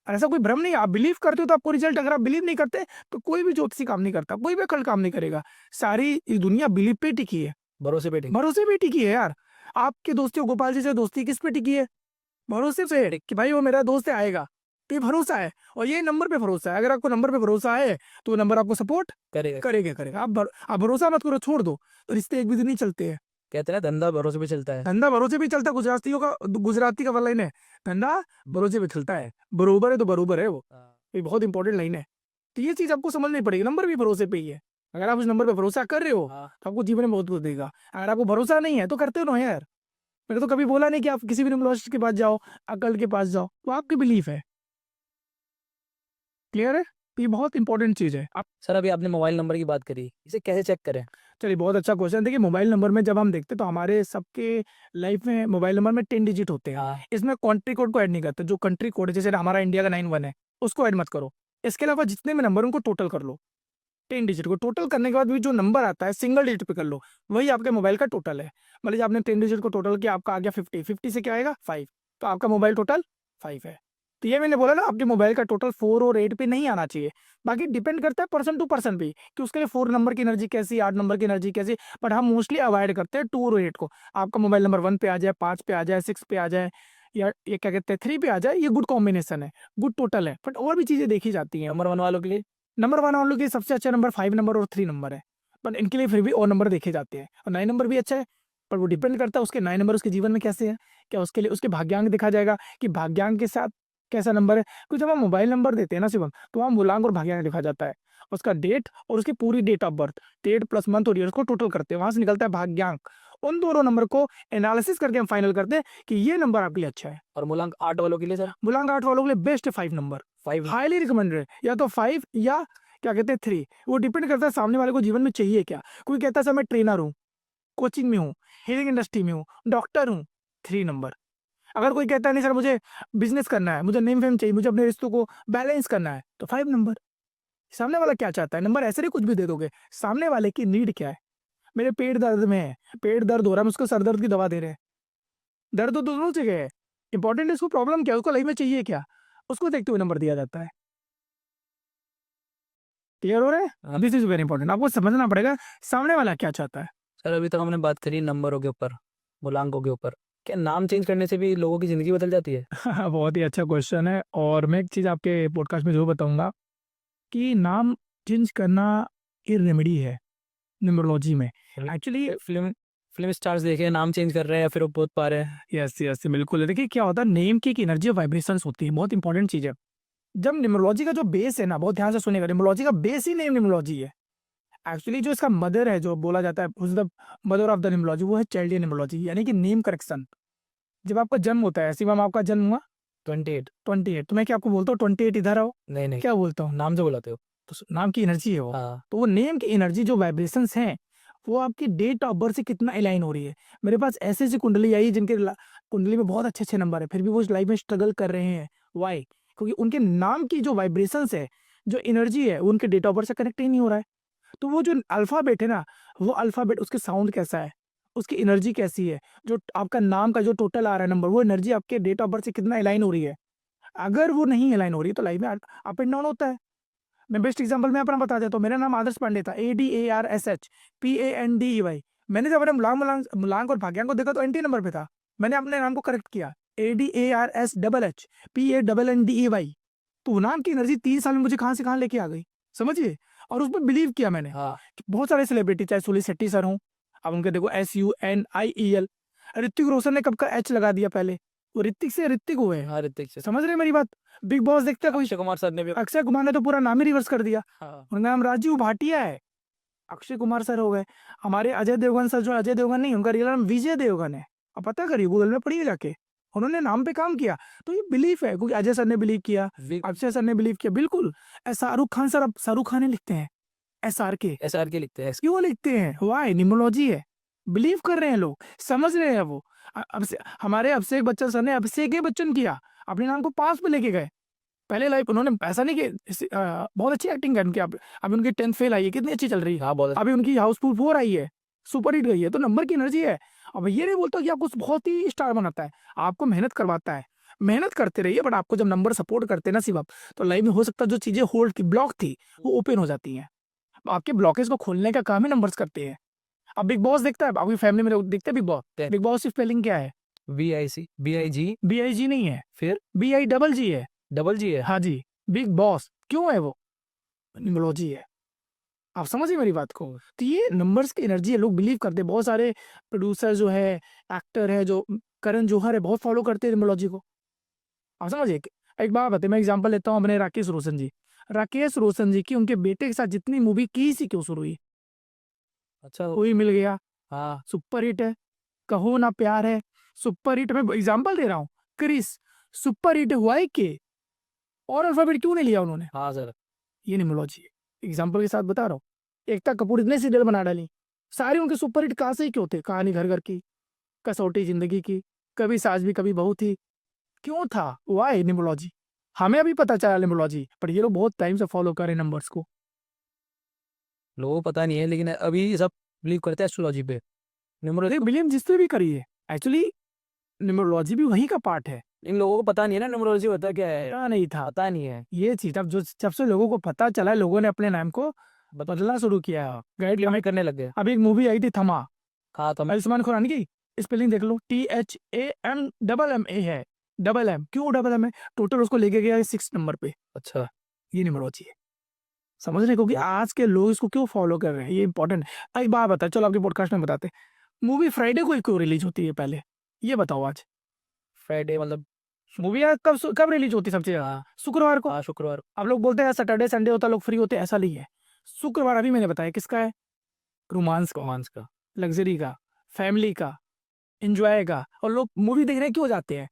S1: ऐसा कोई भ्रम नहीं है, आप बिलीव करते हो तो आपको रिजल्ट, अगर आप बिलीव नहीं करते तो कोई भी ज्योतिषी काम नहीं करता, कोई भी कल काम नहीं करेगा। सारी ये दुनिया बिलीव पे टिकी है,
S2: भरोसे पे ठीक।
S1: भरोसे पे टिकी है यार। आपकी दोस्ती गोपाल जी से दोस्ती किस पे टिकी है, भरोसे पे कि भाई वो मेरा दोस्त है, आएगा। तो ये भरोसा है, और ये नंबर पे भरोसा है। अगर आपको नंबर पे भरोसा है तो वो नंबर आपको सपोर्ट
S2: करेगा।
S1: करेगा करेगा। आप भरोसा मत करो, छोड़ दो, तो रिश्ते एक भी दिन नहीं चलते हैं।
S2: कहते हैं धंधा भरोसे पे चलता है।
S1: धंधा भरोसे पे चलता है, गुजराती का लाइन है, धंधा भरोसे पे चलता है, बरोबर है तो बरोबर है वो।
S2: हाँ।
S1: ये बहुत इंपॉर्टेंट लाइन है। तो ये चीज आपको समझनी पड़ेगी, नंबर भी भरोसे पे ही है। अगर आप उस नंबर पे भरोसा कर रहे हो
S2: हाँ।
S1: तो आपको जीवन में बहुत कुछ देगा। अगर आपको भरोसा नहीं है तो करते हो ना यार। मैंने तो कभी बोला नहीं कि आप किसी भी न्यूमरोलॉजिस्ट के पास जाओ, अकल के पास जाओ, वो आपकी बिलीफ है। क्लियर है, तो ये बहुत इंपॉर्टेंट चीज है। आप
S2: सर अभी आपने मोबाइल नंबर की बात करी, इसे कैसे चेक करें?
S1: चलिए बहुत अच्छा क्वेश्चन। देखिए मोबाइल नंबर में जब हम देखते हैं तो हमारे सबके लाइफ में मोबाइल नंबर में 10 डिजिट होते हैं।
S2: हाँ।
S1: इसमें कंट्री कोड को ऐड नहीं करते, जो कंट्री कोड है जैसे हमारा इंडिया का 91 है उसको ऐड मत करो। इसके अलावा जितने भी नंबर उनको टोटल कर लो, 10 डिजिट को टोटल करने के बाद भी जो नंबर आता है सिंगल डिजिट पे कर लो, वही आपके मोबाइल का टोटल है। मान लीजिए आपने 10 डिजिट को टोटल किया, आपका आ गया 50, से क्या आएगा 5, तो आपका मोबाइल टोटल 5 है। तो ये मैंने बोला ना, आपके मोबाइल का टोटल 4 और 8 पे नहीं आना चाहिए। बाकी डिपेंड करता है पर्सन टू पर्सन भी, कि उसके लिए 4 नंबर की एनर्जी कैसी, 8 नंबर की एनर्जी कैसी। बट हम मोस्टली अवॉइड करते हैं 2 और 8 को। आपका मोबाइल नंबर 1 पे आ जाए, 5 पे आ जाए, 6 पे आ जाए, या ये क्या कहते हैं 3 पे आ जाए, ये गुड कॉम्बिनेशन है, गुड टोटल है। बट और भी चीजें देखी जाती हैं।
S2: नंबर 1 वालों के लिए
S1: नंबर 1 वालों के सबसे अच्छा नंबर 5 नंबर और 3 नंबर है, पर इनके लिए फिर भी और नंबर देखे जाते हैं। और 9 नंबर भी अच्छा है, पर वो डिपेंड करता है उसके 9 नंबर उसके जीवन में कैसे है। क्या उसके लिए उसके भाग्यांक देखा जाएगा कि भाग्यांक के साथ कैसा नंबर है, क्योंकि जब हम मोबाइल नंबर देते हैं ना शिवम, तो वहाँ मूलांक और भाग्यांक लिखा जाता है, उसका डेट और उसकी पूरी date of birth, date plus month और ईयर को टोटल करते हैं, वहां से निकलता है भाग्यांक। उन दोनों नंबर को एनालिसिस करके हम फाइनल करते हैं कि ये नंबर आपके लिए अच्छा है।
S2: और मूलांक 8 वालों के लिए सर?
S1: मूलांक 8 वालों के लिए बेस्ट है 5 नंबर,
S2: 5।
S1: हाईली रिकमेंडेड है, या तो 5 या क्या कहते हैं 3। वो डिपेंड करता है सामने वाले को जीवन में चाहिए क्या। कोई कहता है सर मैं ट्रेनर हूँ, कोचिंग में हूँ, हेयरिंग इंडस्ट्री में हूँ, डॉक्टर हूँ, 3 नंबर। अगर कोई कहता है नहीं सर मुझे बिजनेस करना है, मुझे नेम फेम चाहिए, मुझे अपने रिश्तों को बैलेंस करना है, तो 5 नंबर। सामने वाला क्या चाहता है, नंबर ऐसे ही कुछ भी दे दोगे, सामने वाले की नीड क्या है। मेरे पेट दर्द में है, पेट दर्द हो रहा है, हम उसको सर दर्द की दवा दे रहे हैं, दर्द तो दोनों जगह है, इंपॉर्टेंट है उसको प्रॉब्लम क्या है, उसको लाइफ में चाहिए क्या, उसको देखते हुए नंबर दिया जाता है। क्लियर हो रहा है?
S2: हाँ।
S1: दिस इज वेरी इंपॉर्टेंट, आपको समझना पड़ेगा सामने वाला क्या चाहता है।
S2: सर अभी तक हमने बात करी नंबरों के ऊपर, मूलांकों के ऊपर, क्या नाम चेंज करने से भी लोगों की ज़िंदगी बदल जाती है?
S1: बहुत ही अच्छा क्वेश्चन है, और मैं एक चीज़ आपके पॉडकास्ट में जरूर बताऊंगा कि नाम चेंज करना एक रेमेडी है न्यूमरोलॉजी में एक्चुअली।
S2: फिल्म फिल्म स्टार्स देखे नाम चेंज कर रहे हैं या फिर वो बहुत पा रहे हैं।
S1: यस यस बिल्कुल, देखिए क्या होता है, नेम की एक एनर्जी और वाइब्रेशंस होती है, बहुत इंपॉर्टेंट चीज़ है। जब न्यूमरोलॉजी का जो बेस है ना, बहुत ध्यान से सुनेगा, न्यूमरोलॉजी का बेस ही नेम न्यूमरोलॉजी है। एक्चुअली जो इसका मदर है, जो बोला जाता है the mother of the numerology, वो है चाइल्डियन न्यूमरोलॉजी, यानी कि नेम करेक्शन। जब आपका जन्म होता है, शिवम आपका जन्म हुआ
S2: 28।
S1: 28, तो मैं क्या आपको बोलता हूँ 28 इधर आओ,
S2: नहीं नहीं,
S1: क्या बोलता हूँ,
S2: नाम से बुलाते हो।
S1: तो नाम की एनर्जी है वो।
S2: हाँ।
S1: तो वो नेम की एनर्जी जो वाइब्रेशंस हैं, वो आपकी डेट ऑफ बर्थ से कितना अलाइन हो रही है। मेरे पास ऐसे ऐसी कुंडली आई जिनके कुंडली में बहुत अच्छे अच्छे नंबर है, फिर भी वो लाइफ में स्ट्रगल कर रहे हैं। वाई? क्योंकि उनके नाम की जो वाइब्रेशंस है, जो एनर्जी है, वो उनके डेट ऑफ बर्थ से कनेक्ट ही नहीं हो रहा है। तो वो जो अल्फाबेट है ना, वो अल्फाबेट उसके साउंड कैसा है, उसकी एनर्जी कैसी है, जो आपका नाम का जो टोटल आ रहा है नंबर, वो एनर्जी आपके डेट ऑफ बर्थ से कितना अलाइन हो रही है। अगर वो नहीं अलाइन हो रही है तो लाइफ में अप एंड डाउन होता है। मैं बेस्ट एग्जांपल मैं अपना बता देता हूँ। मेरा नाम आदर्श पांडे था, ADARSH PANDEY। मैंने जब अपने मूलांक और भाग्यांक को देखा तो एंटी नंबर पे था, मैंने अपने नाम को करेक्ट किया, ADARSHPANDEY। तो नाम की एनर्जी 3 साल में मुझे कहाँ से कहाँ लेके आ गई, समझिए। और उस पर बिलीव किया मैंने।
S2: हाँ।
S1: बहुत सारे सेलिब्रिटी, चाहे सुनील शेट्टी सर हों, अब उनके देखो SUNIEL। ऋतिक रोशन ने कब का H लगा दिया, पहले वो ऋतिक से ऋतिक हुए हैं।
S2: हाँ ऋतिक से।
S1: समझ रहे हैं मेरी बात? बिग बॉस देखते हैं कोई,
S2: अक्षय कुमार सर ने भी।
S1: अक्षय कुमार ने तो पूरा नाम ही रिवर्स कर दिया,
S2: हाँ।
S1: उनका नाम राजीव भाटिया है, अक्षय कुमार सर हो गए। हमारे अजय देवगन सर, जो अजय देवगन नहीं, उनका रियल नाम विजय देवगन है। अब पता करिए, गूगल में पढ़िए जाके, उन्होंने नाम पे काम किया। तो ये बिलीफ है, क्योंकि अजय सर ने बिलीव किया, अक्षय सर ने बिलीव किया, बिल्कुल। शाहरुख खान सर, अब शाहरुख खान ही लिखते हैं
S2: SR के लिखते हैं।
S1: क्यों लिखते हैं, वाई? न्यूमरोलॉजी है, बिलीव कर रहे हैं लोग, समझ रहे हैं वो। अब से हमारे अभिषेक बच्चन सर ने अभिषेक ही बच्चन किया, अपने नाम को पास पे लेके गए। पहले लाइफ उन्होंने पैसा नहीं किया, बहुत अच्छी एक्टिंग कर उनकी। अभी उनकी 10th फेल आई है, कितनी अच्छी चल रही है।
S2: हाँ बहुत।
S1: अभी उनकी हाउसफुल 4 आई है, सुपर हिट गई है। तो नंबर की एनर्जी है। अब ये नहीं बोलता कि आपको बहुत ही स्टार बनाता है, आपको मेहनत करवाता है, मेहनत करते रहिए। बट आपको जब नंबर सपोर्ट करते हैं ना शिवम, तो लाइफ में हो सकता है जो चीजें होल्ड थी, ब्लॉक थी, वो ओपन हो जाती हैं। आपके ब्लॉकेज को खोलने का काम ही नंबर्स करते हैं। अब बिग बॉस देखता है, आपकी फैमिली में लोग देखते हैं बिग बॉस? बिग बॉस की स्पेलिंग क्या है?
S2: BIG।
S1: BIG नहीं है,
S2: फिर
S1: BIGG है।
S2: G है।
S1: हाँ जी, बिग बॉस क्यों है वो? न्यूमरोलॉजी है। आप समझिए मेरी बात को। तो ये नंबर्स की एनर्जी है, लोग बिलीव करते हैं। बहुत सारे प्रोड्यूसर जो है, एक्टर है, जो करण जौहर है, बहुत फॉलो करते हैं न्यूमरोलॉजी को। आप समझिए। एक बात बताइए, मैं एग्जांपल लेता हूँ अपने राकेश रोशन जी। राकेश रोशन जी की उनके बेटे के साथ जितनी मूवी की सी क्यों शुरू हुई?
S2: अच्छा।
S1: कोई मिल गया,
S2: हाँ।
S1: सुपर हिट है। कहो ना प्यार है, सुपर हिट। मैं एग्जांपल दे रहा हूँ, क्रिस, सुपर हिट हुआ है के, और अल्फाबेट क्यों नहीं लिया उन्होंने?
S2: हाँ सर।
S1: ये न्यूमरोलॉजी है, एग्जाम्पल के साथ बता रहा हूँ। एकता कपूर इतने सीरियल बना डाली, सारी उनके सुपर हिट कहाँ से ही क्यों थे? कहानी घर घर की, कसौटी जिंदगी की, कभी सास भी कभी बहू थी, क्यों था? वाई? न्यूमरोलॉजी। हमें अभी पता चला न्यूमरोलॉजी, पर ये लोग बहुत टाइम से फॉलो कर रहे हैं नंबर्स को।
S2: लोगों को पता नहीं है, लेकिन अभी सब बिलीव करते हैं एस्ट्रोलॉजी पे। न्यूमरोलॉजी
S1: बिलियन जिससे भी करिए, एक्चुअली न्यूमरोलॉजी भी वहीं का पार्ट है।
S2: इन लोगों को पता नहीं है ना न्यूमरोलॉजी होता क्या है।
S1: पता नहीं था,
S2: पता नहीं है।
S1: ये चीज अब जो जब से लोगों को पता चला है, लोगों ने अपने नाम को बदलना शुरू किया है, गाइड
S2: करने लग गए।
S1: अभी एक मूवी आई थी थमा,
S2: हाँ तो
S1: आयुष्मान खुराना की, स्पेलिंग देख लो, THAMMA है, डबल एम। क्यों डबल एम है? टोटल उसको लेके गया 6 नंबर पे।
S2: अच्छा।
S1: ये न्यूमरोलॉजी है, समझ रहे? क्योंकि आज के लोग इसको क्यों फॉलो कर रहे हैं, ये इंपॉर्टेंट है। एक बात बता, चलो आपके पॉडकास्ट में बताते, मूवी फ्राइडे को ही क्यों रिलीज होती है पहले, ये बताओ आज।
S2: फ्राइडे मतलब
S1: मूवी कब कब रिलीज होती है सबसे ज्यादा?
S2: हाँ
S1: शुक्रवार को।
S2: हाँ, शुक्रवार को।
S1: अब लोग बोलते हैं सैटरडे संडे होता है लोग फ्री होते हैं, ऐसा नहीं है। शुक्रवार अभी मैंने बताया किसका है? रोमांस का,
S2: रोमांस का।
S1: लग्जरी का, फैमिली का, एंजॉय का। और लोग मूवी देखने क्यों जाते हैं?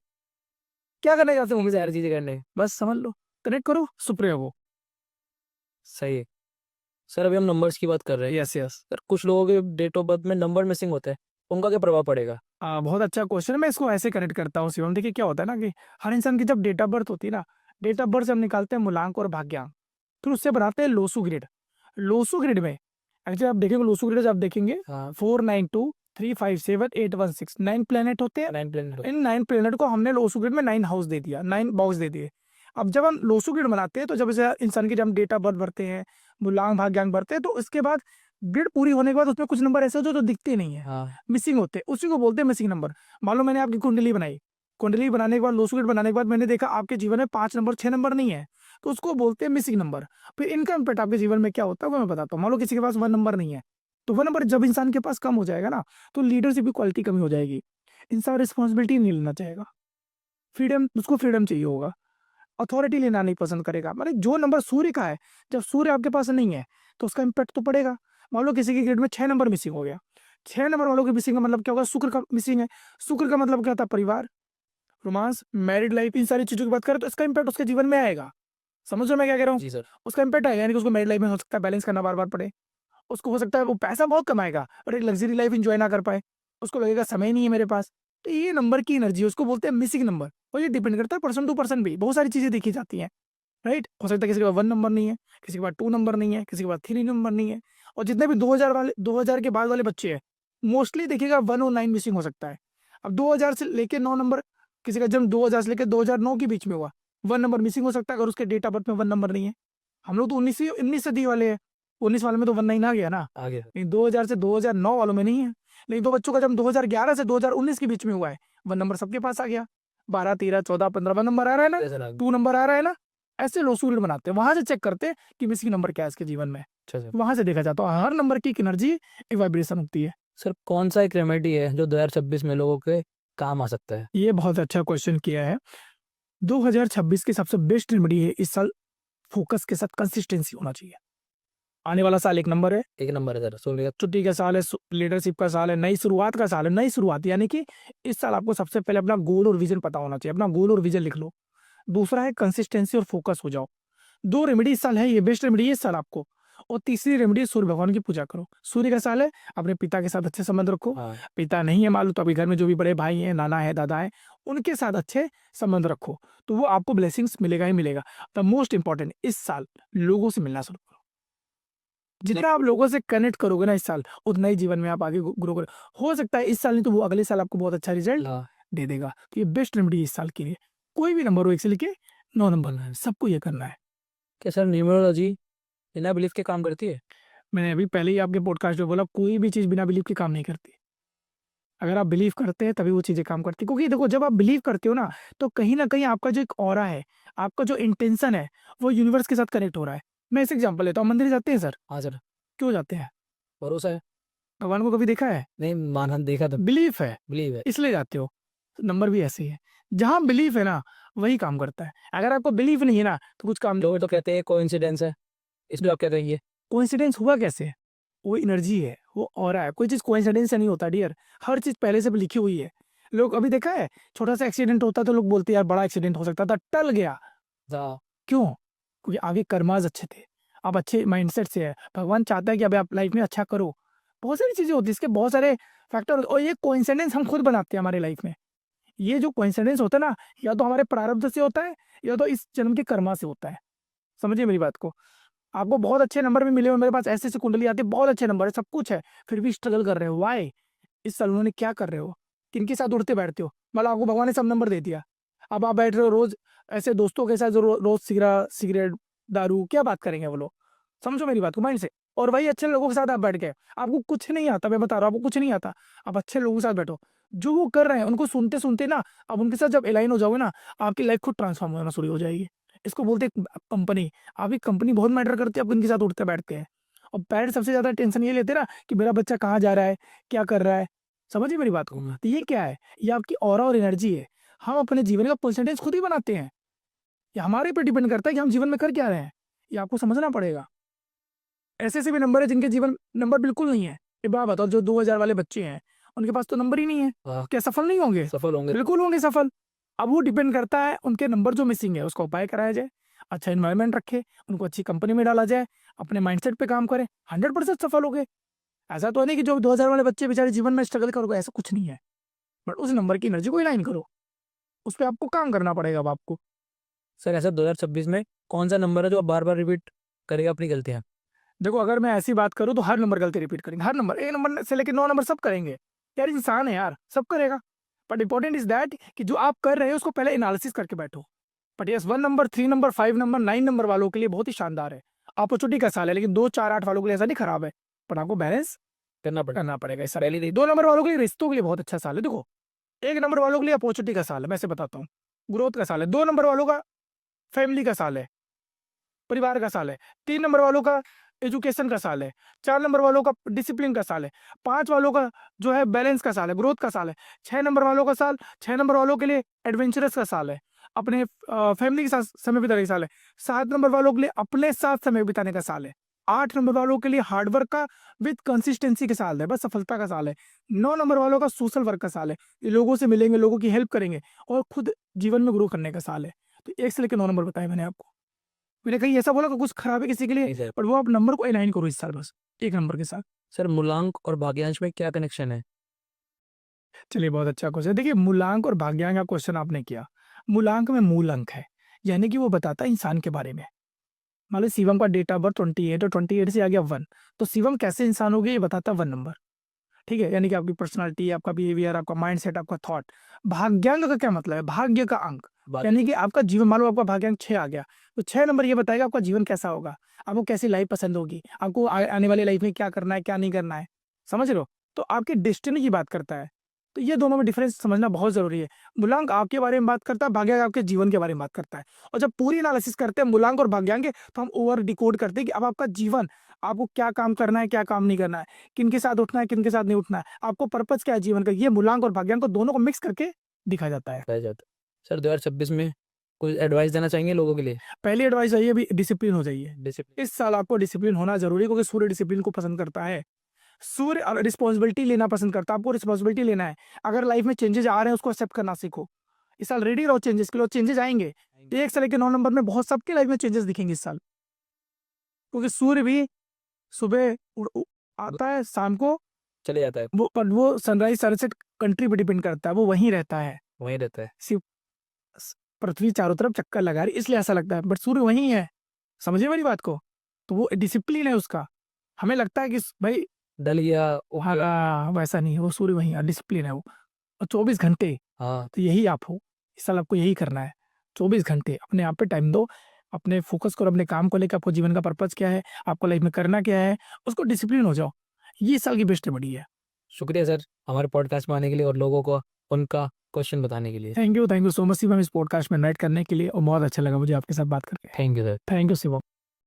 S1: क्या करने जाते हैं मूवी से?
S2: सारी चीजें करने।
S1: बस समझ लो, कनेक्ट करो, सुप्रिया को।
S2: सही है। सर अभी हम नंबर्स की बात कर रहे हैं।
S1: Yes yes.
S2: सर कुछ लोगों के डेट ऑफ बर्थ में नंबर मिसिंग होते हैं, उनका क्या प्रभाव पड़ेगा?
S1: बहुत अच्छा क्वेश्चन है। मैं इसको ऐसे कनेक्ट करता हूँ शिवम। देखिए क्या होता है ना कि हर इंसान की जब डेट ऑफ बर्थ होती है ना, डेट ऑफ बर्थ से हम निकालते हैं मूलांक और भाग्यांक, फिर उससे बनाते हैं लोसू ग्रिड। लोसू ग्रिड में एक्चुअली आप देखेंगे, लोसू ग्रिड आप देखेंगे
S2: हाँ।
S1: 492 357 816 9 प्लेनेट होते हैं।
S2: 9 प्लेनेट।
S1: इन 9 प्लेनेट को हमने लोसू ग्रिड में 9 हाउस दे दिया, 9 बॉक्स दे दिए। अब जब हम लोसू ग्रिड बनाते हैं तो जब इसे इंसान की जब हम डेट ऑफ बर्थ भरते हैं, मूलांक भाग्यांक भरते हैं, तो उसके बाद ग्रिड पूरी होने के बाद उसमें कुछ नंबर ऐसे होते हैं जो दिखते नहीं है,
S2: हाँ
S1: मिसिंग होते हैं। उसी को बोलते हैं मिसिंग नंबर। मान लो मैंने आपकी कुंडली बनाई, कुंडली बनाने के बाद, लोसू ग्रिड बनाने के बाद मैंने देखा आपके जीवन में 5 नंबर 6 नंबर नहीं है, तो उसको बोलते हैं मिसिंग नंबर। फिर इनका इम्पैक्ट आपके जीवन में क्या होता है वो मैं बताता हूँ। मान लो किसी के पास 1 नंबर नहीं है, तो 1 नंबर जब इंसान के पास कम हो जाएगा ना, तो लीडरशिप की क्वालिटी कमी हो जाएगी, इंसान रिस्पॉन्सिबिलिटी नहीं लेना चाहेगा, फ्रीडम, उसको फ्रीडम चाहिए होगा, अथॉरिटी लेना नहीं पसंद करेगा। मतलब जो नंबर सूर्य का है, जब सूर्य आपके पास नहीं है तो उसका इम्पैक्ट तो पड़ेगा। मान लो किसी की ग्रेड में 6 नंबर मिसिंग हो गया, 6 नंबर वालों के मिसिंग का मतलब क्या होगा? शुक्र का मिसिंग है। शुक्र का मतलब क्या था? परिवार, रोमांस, मैरिड लाइफ, इन सारी चीजों की बात करें तो इसका इम्पैक्ट उसके जीवन में आएगा। समझ रहे हो मैं क्या कह रहा हूँ?
S2: जी सर।
S1: उसका इम्पैक्ट आएगा, यानी कि उसको मैरिड लाइफ में हो सकता है बैलेंस करना बार बार पड़े, उसको हो सकता है वो पैसा बहुत कमाएगा और एक लग्जरी लाइफ इंजॉय ना कर पाए, उसको लगेगा समय नहीं है मेरे पास। तो ये नंबर की एनर्जी है, उसको बोलते हैं मिसिंग नंबर। और ये डिपेंड करता है पर्सन टू पर्सन भी, बहुत सारी चीजें देखी जाती हैं, राइट? हो सकता है किसी के पास 1 नंबर नहीं है, किसी के पास 2 नंबर नहीं है, किसी के पास 3 नंबर नहीं है। और जितने भी 2000 वाले, 2000 के बाद वाले बच्चे हैं, मोस्टली देखिएगा 1 और 9 मिसिंग हो सकता है। अब 2000 से लेके 9 नंबर, किसी का जन्म 2000 से लेकर 2009 के बीच में हुआ, 1 नंबर मिसिंग हो सकता है अगर उसके डेट ऑफ बर्थ में 1 नंबर नहीं है। हम लोग तो 19 सदी वाले हैं, 19 वाले में तो 19 आ गया ना,
S2: आगे सर।
S1: लेकिन 2000 से 2009 वालों में नहीं है। लेकिन दो बच्चों का जन्म 2011 से 2019 के बीच में हुआ है, 1 नंबर सबके पास आ गया। 12 13 14 15 1 नंबर आ रहा है ना,
S2: जैसे ना।
S1: 2 नंबर आ रहा है ना। ऐसे लोसूल बनाते हैं, वहां से चेक करते हैं कि मिसिंग नंबर क्या है इसके जीवन में,
S2: अच्छा सर।
S1: वहां से देखा जाता है। हर नंबर की एक एनर्जी, एक वाइब्रेशन होती है।
S2: सर कौन सा एक रेमेडी है जो 2026 में लोगों के काम आ सकता है?
S1: ये बहुत अच्छा क्वेश्चन किया है। 2026 की सबसे बेस्ट रेमेडी है इस साल, फोकस के साथ कंसिस्टेंसी होना चाहिए। आने वाला साल एक नंबर है,
S2: एक नंबर है सर, सुनिएगा।
S1: छुट्टी का साल है, लीडरशिप का साल है, नई शुरुआत का साल है। नई शुरुआत यानी कि इस साल आपको सबसे पहले अपना गोल और विजन पता होना चाहिए, अपना गोल और विजन लिख लो। दूसरा है कंसिस्टेंसी और फोकस हो जाओ। 2 रेमेडी इस साल है, ये बेस्ट रेमेडी है इस साल आपको। और तीसरी रेमेडी, सूर्य भगवान की पूजा करो। सूर्य का साल है, अपने पिता के साथ अच्छे संबंध रखो।
S2: हाँ।
S1: पिता नहीं है मालूम तो आपके घर में जो भी बड़े भाई हैं, नाना है, दादा है, उनके साथ अच्छे संबंध रखो, तो वो आपको ब्लेसिंग्स मिलेगा ही मिलेगा। द मोस्ट इंपॉर्टेंट, इस साल लोगों से मिलना शुरू करो। जितना आप लोगों से कनेक्ट करोगे ना इस साल, उतना ही जीवन में आप आगे ग्रो करो। हो सकता है इस साल नहीं तो वो अगले साल आपको बहुत अच्छा रिजल्ट
S2: हाँ।
S1: दे देगा। तो ये बेस्ट रेमेडी इस साल के लिए। कोई भी नंबर हो, 1 से लेके 9 नंबर है, सबको ये करना है।
S2: क्या सर न्यूमरोलॉजी बिना बिलीफ के काम करती है?
S1: मैंने अभी पहले ही आपके पॉडकास्ट में बोला, कोई भी चीज़ बिना बिलीव के काम नहीं करती। अगर आप बिलीव करते हैं तभी वो चीज़ें काम करती हैं। क्योंकि देखो, जब आप बिलीव करते हो ना, तो कहीं न कहीं आपका जो एक ऑरा है, आपका जो इंटेंशन है, वो यूनिवर्स के साथ कनेक्ट हो रहा है। मैं ऐसे एग्जांपल लेता हूँ, मंदिर जाते हैं सर,
S2: हाँ सर।
S1: क्यों जाते हैं?
S2: भरोसा है।
S1: भगवान को कभी देखा है?
S2: नहीं माना, देखा था।
S1: बिलीफ है,
S2: बिलीव है।
S1: इसलिए जाते हो। नंबर भी ऐसे ही है, जहाँ बिलीफ है ना, वही काम करता है। अगर आपको बिलीफ नहीं है ना, तो कुछ काम।
S2: लोग तो कहते हैं कोइंसिडेंस है, इसमें आप क्या कहेंगे?
S1: कोइंसिडेंस हुआ कैसे? वो एनर्जी है, वो ऑरा है। कोई चीज़ कोइंसिडेंस से नहीं होता डियर, हर चीज़ पहले से लिखी हुई है। लोग अभी देखा है, छोटा सा एक्सीडेंट होता तो लोग बोलते हैं यार बड़ा एक्सीडेंट हो सकता था, टल गया।
S2: हाँ।
S1: क्यों? क्योंकि आगे कर्माज अच्छे थे, आप अच्छे माइंडसेट से है। भगवान चाहता है कि अभी आप लाइफ में अच्छा करो। बहुत सारी चीज़ें होती है, इसके बहुत सारे फैक्टर, और ये कोइंसिडेंस हम खुद बनाते हैं हमारे लाइफ में। ये जो कोइंसिडेंस होता है ना, या तो हमारे प्रारब्ध से होता है, या तो इस जन्म के कर्मा से होता है। समझिए मेरी बात को। आपको बहुत अच्छे नंबर भी मिले हो, मेरे पास ऐसे-ऐसे कुंडली आती है, बहुत अच्छे नंबर है, सब कुछ है, फिर भी स्ट्रगल कर रहे हो, व्हाई? इस साल उन्होंने क्या कर रहे हो? किनके साथ उठते बैठते हो? मतलब आपको भगवान ने सब नंबर दे दिया, अब आप बैठ रहे हो रोज़ ऐसे दोस्तों के साथ जो रोज़ सिगरेट, दारू, क्या बात करेंगे वो लोग? समझो मेरी बात को माइंड से। और वही अच्छे लोगों के साथ आप बैठ गए, आपको कुछ नहीं आता, मैं बता रहा हूँ आपको कुछ नहीं आता, आप अच्छे लोगों के साथ बैठो, जो वो कर रहे हैं उनको सुनते-सुनते ना, आप उनके साथ जब अलाइन हो जाओगे ना, आपकी लाइफ खुद ट्रांसफॉर्म होना शुरू हो जाएगी। इसको बोलते हैं कंपनी। आपकी कंपनी बहुत मैटर करती है, आप उनके साथ उठते बैठते हैं। और पेरेंट्स सबसे ज़्यादा टेंशन ये लेते हैं ना कि मेरा बच्चा कहाँ जा रहा है, क्या कर रहा है? समझिए मेरी बात को। तो ये क्या है? ये आपकी ऑरा और एनर्जी है। हम अपने जीवन का परसेंटेज खुद ही बनाते हैं। ये हमारे पे डिपेंड करता है कि हम जीवन में कर क्या रहे हैं। ये आपको समझना पड़ेगा। ऐसे ऐसे भी नंबर है जिनके जीवन नंबर बिल्कुल नहीं है। ये बात बताओ, जो 2000 वाले बच्चे हैं उनके पास तो नंबर ही नहीं है,
S2: हाँ,
S1: क्या सफल नहीं होंगे?
S2: सफल होंगे।
S1: बिल्कुल होंगे सफल। अब वो डिपेंड करता है उनके नंबर जो मिसिंग है उसका उपाय कराया जाए, अच्छा इन्वायरमेंट रखे, उनको अच्छी कंपनी में डाला जाए, अपने माइंडसेट पे काम करें, 100% सफल हो गए। ऐसा तो नहीं कि जो 2000 वाले बच्चे बेचारे जीवन में स्ट्रगल करोगे, ऐसा कुछ नहीं है। बट उस नंबर की एनर्जी को अलाइन करो, उस पर आपको काम करना पड़ेगा। अब आपको
S2: सर ऐसा 2026 में कौन सा नंबर है जो आप बार बार रिपीट करेगा अपनी गलतियाँ?
S1: देखो, अगर मैं ऐसी बात करूँ तो हर नंबर गलती रिपीट करेंगे, हर नंबर, एक नंबर से लेकर 9 नंबर सब करेंगे। यार इंसान है यार, सब करेगा। बट इंपॉर्टेंट इज दैट कि जो आप कर रहे हो उसको पहले एनालिसिस करके बैठो। But yes, 1 number, 3 number, 5 number, 9 number वालों के लिए बहुत ही शानदार है, अपॉर्चुनिटी का साल है। लेकिन 2, 4, 8 वालों के लिए ऐसा नहीं खराब है, पर आपको बैलेंस
S2: करना पड़ेगा।
S1: करना पड़ेगा। इस रैली 2 नंबर वालों के लिए, रिश्तों के लिए बहुत अच्छा साल है। देखो, 1 नंबर वालों के लिए अपॉर्चुनिटी का साल है, मैं ऐसे बताता हूँ, ग्रोथ का साल है। 2 नंबर वालों का फैमिली का साल है, परिवार का साल है। 3 नंबर वालों का एजुकेशन का साल है। 4 नंबर वालों का डिसिप्लिन का साल है। 5 वालों का जो है बैलेंस का साल है, ग्रोथ का साल है। 6 नंबर वालों का साल, 6 नंबर वालों के लिए एडवेंचरस का साल है, अपने फैमिली के साथ समय बिताने का साल है। 7 नंबर वालों के लिए अपने साथ समय बिताने का साल है। 8 नंबर वालों के लिए हार्डवर्क का विद कंसिस्टेंसी के साल है, बस सफलता का साल है। 9 नंबर वालों का सोशल वर्क का साल है, ये लोगों से मिलेंगे, लोगों की हेल्प करेंगे और खुद जीवन में ग्रो करने का साल है। तो 1 से लेकर 9 नंबर बताए मैंने आपको। मैंने कहीं ऐसा बोला कि कुछ खराब है किसी के लिए,
S2: नहीं सर।
S1: पर वो आप नंबर को अलाइन करो इस साल, बस 1 नंबर के साथ।
S2: सर मूलांक और भाग्यांश में क्या कनेक्शन है?
S1: चलिए, बहुत अच्छा क्वेश्चन। देखिए, मूलांक और भाग्यांक का क्वेश्चन आपने किया। मूलांक में मूल अंक है, यानी कि वो बताता है इंसान के बारे में। मान लो शिवम का डेट ऑफ बर्थ 28 और 28 से आ गया 1, तो शिवम कैसे इंसान हो गया ये बताता है 1 नंबर। ठीक है, यानी कि आपकी पर्सनालिटी, आपका बिहेवियर, आपका माइंडसेट, आपका थॉट। भाग्यांक का क्या मतलब है? भाग्य का अंक, यानी कि आपका जीवन, मान लो आपका भाग्यांक 6 आ गया, तो 6 नंबर ये बताएगा आपका जीवन कैसा होगा, आपको कैसी लाइफ पसंद होगी, आपको आने वाली लाइफ में क्या करना है, क्या नहीं करना है। समझ रहे हो? तो आपके डेस्टिनी की बात करता है। तो ये दोनों में डिफरेंस समझना बहुत जरूरी है। मूलांक आपके बारे में बात करता है, भाग्यांक आपके जीवन के बारे में बात करता है। और जब पूरी एनालिसिस करते हैं मूलांक और भाग्यांक के, तो हम ओवर डिकोड करते हैं कि अब आपका जीवन, आपको क्या काम करना है, क्या काम नहीं करना है, किनके साथ उठना है, किनके साथ नहीं उठना है, आपको पर्पस क्या है जीवन का, ये मूलांक और भाग्यांक को दोनों को मिक्स करके दिखा जाता है।
S2: रह जाता है। सर 2026 में कुछ एडवाइस देना चाहेंगे लोगों के लिए?
S1: पहली एडवाइस है ये भी, डिसिप्लिन हो जाइए।
S2: डिसिप्लिन।
S1: इस साल आपको डिसिप्लिन होना जरूरी है, क्योंकि सूर्य डिसिप्लिन को पसंद करता है। सूर्य रिस्पॉन्सिबिलिटी लेना पसंद करता है, आपको रिस्पॉन्सिबिलिटी लेना है। अगर लाइफ में चेंजेस आ रहे हैं उसको एक्सेप्ट करना सीखो। इस साल रेडी रहो चेंजेस के लिए, चेंजेस आएंगे। 1 से लेकर 9 नंबर में बहुत सबके लाइफ में चेंजेस दिखेंगे इस साल, क्योंकि सूर्य भी सुबह आता है, शाम को
S2: चले जाता है,
S1: वो सनराइज सनसेट कंट्री पे डिपेंड करता है, वो वहीं रहता है।
S2: वहीं रहता है।
S1: सिर्फ पृथ्वी चारों तरफ चक्कर लगा रही, इसलिए ऐसा लगता है, बट सूर्य वहीं है। समझिए मेरी बात को। तो वो डिसिप्लिन है उसका। हमें लगता है कि भाई
S2: डल गया, ओके।
S1: वैसा नहीं है, वो सूर्य वहीं है, डिसिप्लिन है वो। और 24 घंटे,
S2: हाँ।
S1: तो यही आप हो। इस साल आपको यही करना है। 24 घंटे अपने आप पे टाइम दो, अपने फोकस करो अपने काम को लेकर, आपको जीवन का पर्पज क्या है, आपको लाइफ में करना क्या है, उसको डिसिप्लिन हो जाओ। ये इस साल की बेस्ट रेमेडी है।
S2: शुक्रिया सर हमारे पॉडकास्ट में आने के लिए और लोगों को उनका क्वेश्चन बताने के लिए।
S1: Thank you so much Shivam, इस पॉडकास्ट में इनवाइट करने के लिए, और बहुत अच्छा लगा मुझे आपके साथ बात करके।
S2: Thank you sir.
S1: Thank you Shivam.